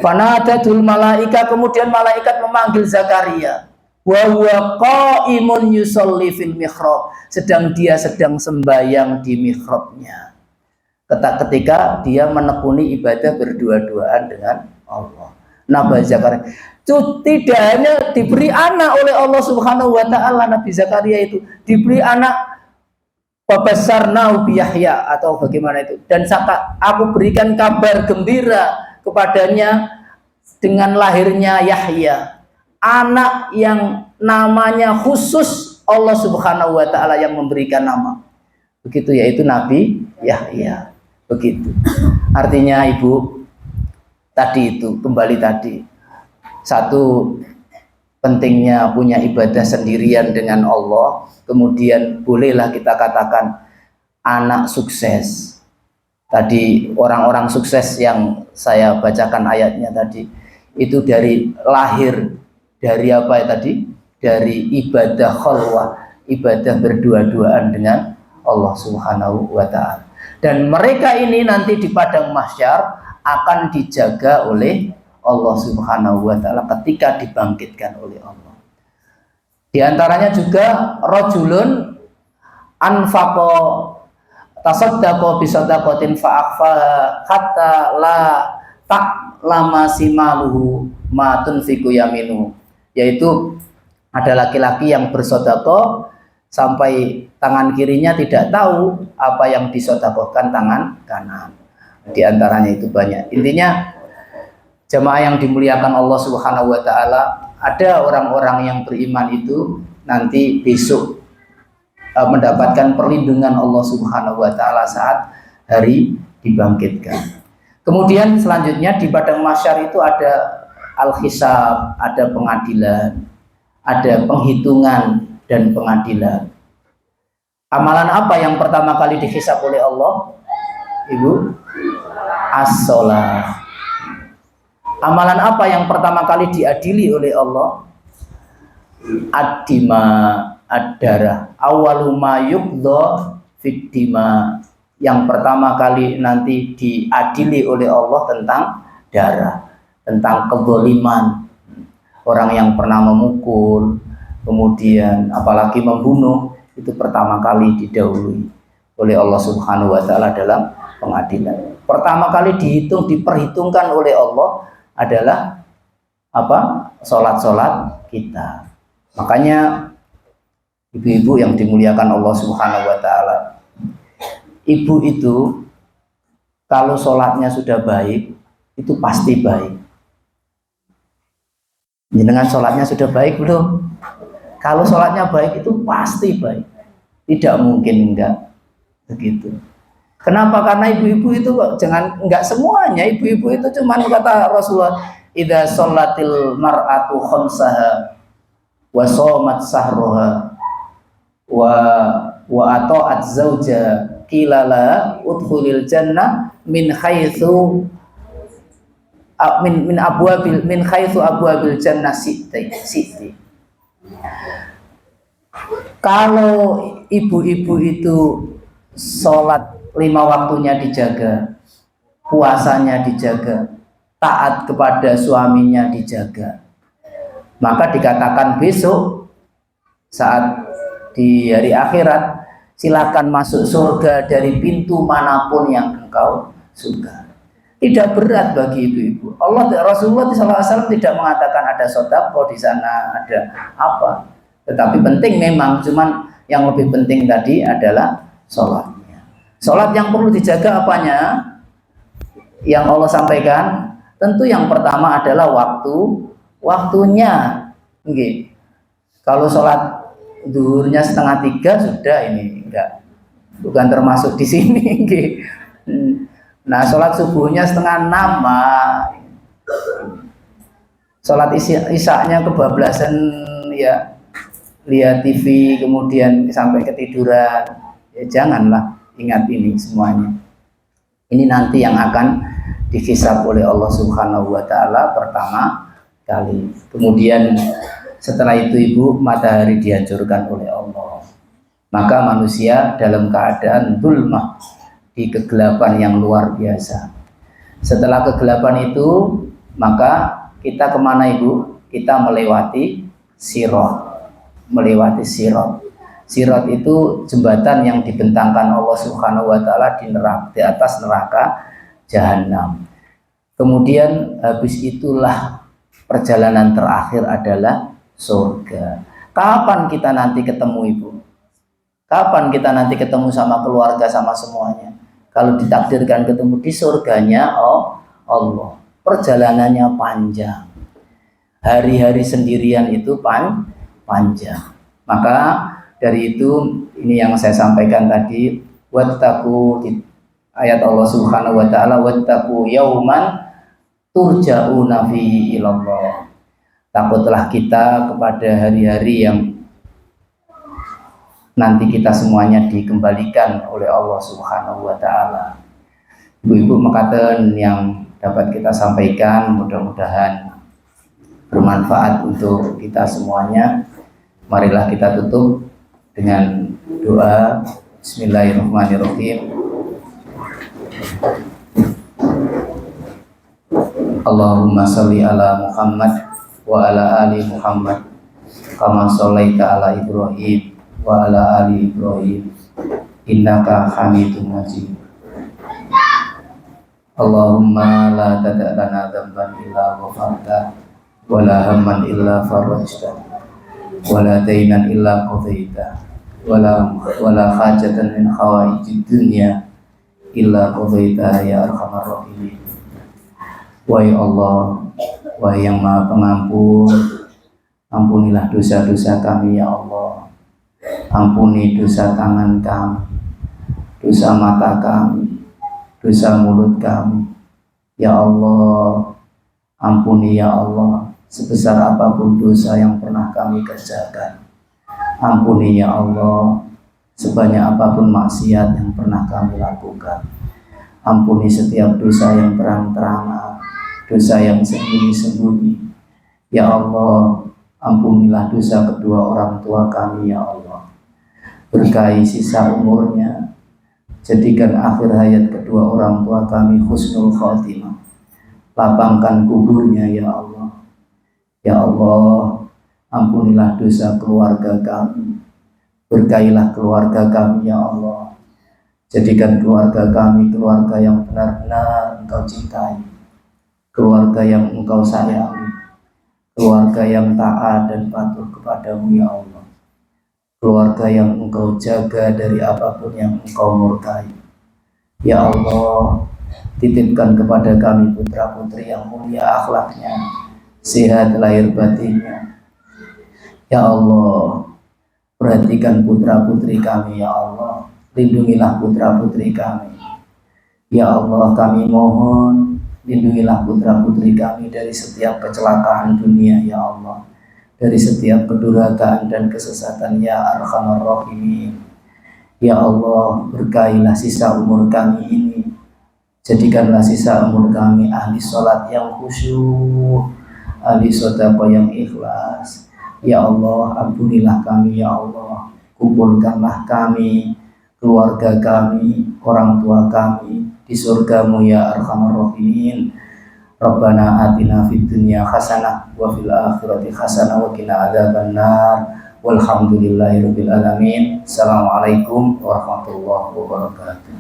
Fanadatul malaika, kemudian malaikat memanggil Zakaria. Wa huwa qaimun yusolli fil mihrab, sedang sembahyang di mihrabnya. Ketika dia menekuni ibadah berdua-duaan dengan Allah. Nabi Zakaria itu tidak hanya diberi anak oleh Allah Subhanahu wa taala, Nabi Zakaria itu diberi anak Wabasarnau bi Yahya, atau bagaimana itu, dan aku berikan kabar gembira kepadanya dengan lahirnya Yahya, anak yang namanya khusus Allah Subhanahu wa taala yang memberikan nama. Begitu, yaitu Nabi Yahya. Begitu. Artinya Ibu, tadi itu kembali tadi, satu, pentingnya punya ibadah sendirian dengan Allah. Kemudian bolehlah kita katakan anak sukses. Tadi orang-orang sukses yang saya bacakan ayatnya tadi, itu dari lahir dari apa ya tadi? Dari ibadah khalwah, ibadah berdua-duaan dengan Allah Subhanahu wa taala. Dan mereka ini nanti di padang mahsyar akan dijaga oleh Allah Subhanahu wa taala ketika dibangkitkan oleh Allah. Di antaranya juga rajulun anfaqo tasaddaqa bi sadaqatin fa'akhfaha hatta la ta'lama simaluhu ma tunfiqu yaminu, yaitu ada laki-laki yang bersedekah sampai tangan kirinya tidak tahu apa yang disedekahkan tangan kanan. Di antaranya itu banyak. Intinya jemaah yang dimuliakan Allah Subhanahu wa taala, ada orang-orang yang beriman itu nanti besok mendapatkan perlindungan Allah Subhanahu wa taala saat hari dibangkitkan. Kemudian selanjutnya di padang mahsyar itu ada al-hisab, ada pengadilan, ada penghitungan dan pengadilan. Amalan apa yang pertama kali dihisab oleh Allah, Ibu? As-shalah. Amalan apa yang pertama kali diadili oleh Allah? Ad-dima, ad-darah. Awaluma yukdo fid-dima. Yang pertama kali nanti diadili oleh Allah tentang darah, tentang kezaliman. Orang yang pernah memukul, kemudian apalagi membunuh, itu pertama kali didahului oleh Allah Subhanahu wa taala dalam pengadilan. Pertama kali diperhitungkan oleh Allah adalah apa? Salat-salat kita. Makanya ibu-ibu yang dimuliakan Allah Subhanahu wa taala, ibu itu kalau salatnya sudah baik, itu pasti baik. Dengan salatnya sudah baik belum? Kalau salatnya baik itu pasti baik. Tidak mungkin enggak. Begitu. Kenapa? Karena ibu-ibu itu enggak semuanya. Ibu-ibu itu cuman kata Rasulullah, idza sholatil mar'atu khamsaha wa shamat sahroha wa ata'at zauja qilala udkhulil jannah min haitsu min haitsu abwabil jannah siti. Kalau ibu-ibu itu sholat 5 waktunya dijaga, puasanya dijaga, taat kepada suaminya dijaga, maka dikatakan besok saat di hari akhirat, silakan masuk surga dari pintu manapun yang engkau suka. Tidak berat bagi ibu-ibu. Rasulullah SAW tidak mengatakan ada sedekah di sana, ada apa. Tetapi penting memang, cuman yang lebih penting tadi adalah sholatnya. Sholat yang perlu dijaga apanya? Yang Allah sampaikan, tentu yang pertama adalah waktunya. Okay. Kalau sholat zuhurnya 2:30 sudah, ini enggak, bukan termasuk di sini. Okay. Nah, sholat subuhnya 5:30, sholat isya-nya kebablasan ya, lihat TV kemudian sampai ketiduran, ya janganlah. Ingat ini semuanya. Ini nanti yang akan dihisab oleh Allah Subhanahu wa taala pertama kali. Kemudian setelah itu ibu, matahari dihancurkan oleh Allah. Maka manusia dalam keadaan zulmah, di kegelapan yang luar biasa. Setelah kegelapan itu, maka kita kemana Ibu? Kita melewati Sirat. Melewati Sirat. Sirat itu jembatan yang dibentangkan Allah Subhanahu wa taala di atas neraka Jahanam. Kemudian habis itulah perjalanan terakhir adalah surga. Kapan kita nanti ketemu Ibu? Kapan kita nanti ketemu sama keluarga, sama semuanya? Kalau ditakdirkan ketemu di surganya Allah. Perjalanannya panjang. Hari-hari sendirian itu panjang. Maka dari itu, ini yang saya sampaikan tadi, wattaqu, ayat Allah Subhanahu wa taala, wattaqu yauman turja'una fihi ilallah. Takutlah kita kepada hari-hari yang nanti kita semuanya dikembalikan oleh Allah Subhanahu wa taala. Ibu-ibu makaten yang dapat kita sampaikan mudah-mudahan bermanfaat untuk kita semuanya. Marilah kita tutup dengan doa. Bismillahirrahmanirrahim. Allahumma sholli ala Muhammad wa ala ali Muhammad kama shallaita ala Ibrahim wa ala ali Ibrahim innaka Hamidum Majid. Allahumma la tada' lana dzamban illa ghafarta wa la hamman illa farajta wa la daynan illa qadaita wa la hajatan min hawaijid dunya illa qadaita ya arhamar rahimin. Wahai Allah, wahai yang Maha Pengampun, ampunilah dosa-dosa kami ya Allah. Ampuni dosa tangan kami, dosa mata kami, dosa mulut kami. Ya Allah, ampuni ya Allah, sebesar apapun dosa yang pernah kami kerjakan. Ampuni ya Allah, sebanyak apapun maksiat yang pernah kami lakukan. Ampuni setiap dosa yang terang-terangan, dosa yang sembunyi-sembunyi. Ya Allah, ampunilah dosa kedua orang tua kami ya Allah. Berkahi sisa umurnya, jadikan akhir hayat kedua orang tua kami husnul khatimah. Lapangkan kuburnya ya Allah. Ya Allah, ampunilah dosa keluarga kami. Berkahilah keluarga kami ya Allah. Jadikan keluarga kami keluarga yang benar-benar Engkau cintai, keluarga yang Engkau sayangi, keluarga yang taat dan patuh kepadamu ya Allah, keluarga yang Engkau jaga dari apapun yang Engkau murkai. Ya Allah, titipkan kepada kami putra-putri yang mulia akhlaknya, sehat lahir batinnya. Ya Allah, perhatikan putra-putri kami ya Allah, lindungilah putra-putri kami. Ya Allah, kami mohon lindungilah putra-putri kami dari setiap kecelakaan dunia ya Allah, dari setiap kedurhakaan dan kesesatan ya Arhamar Rahimin. Ya Allah, berkahilah sisa umur kami ini. Jadikanlah sisa umur kami ahli sholat yang khusyuk, ahli sedekah yang ikhlas. Ya Allah, ampunilah kami ya Allah. Kumpulkanlah kami, keluarga kami, orang tua kami di surgamu ya Arhamar Rahimin. Rabbana atina fid dunya hasanah wa fil akhirati hasanah wa qina adzabannar. Walhamdulillahirabbil alamin. Assalamualaikum warahmatullahi wabarakatuh.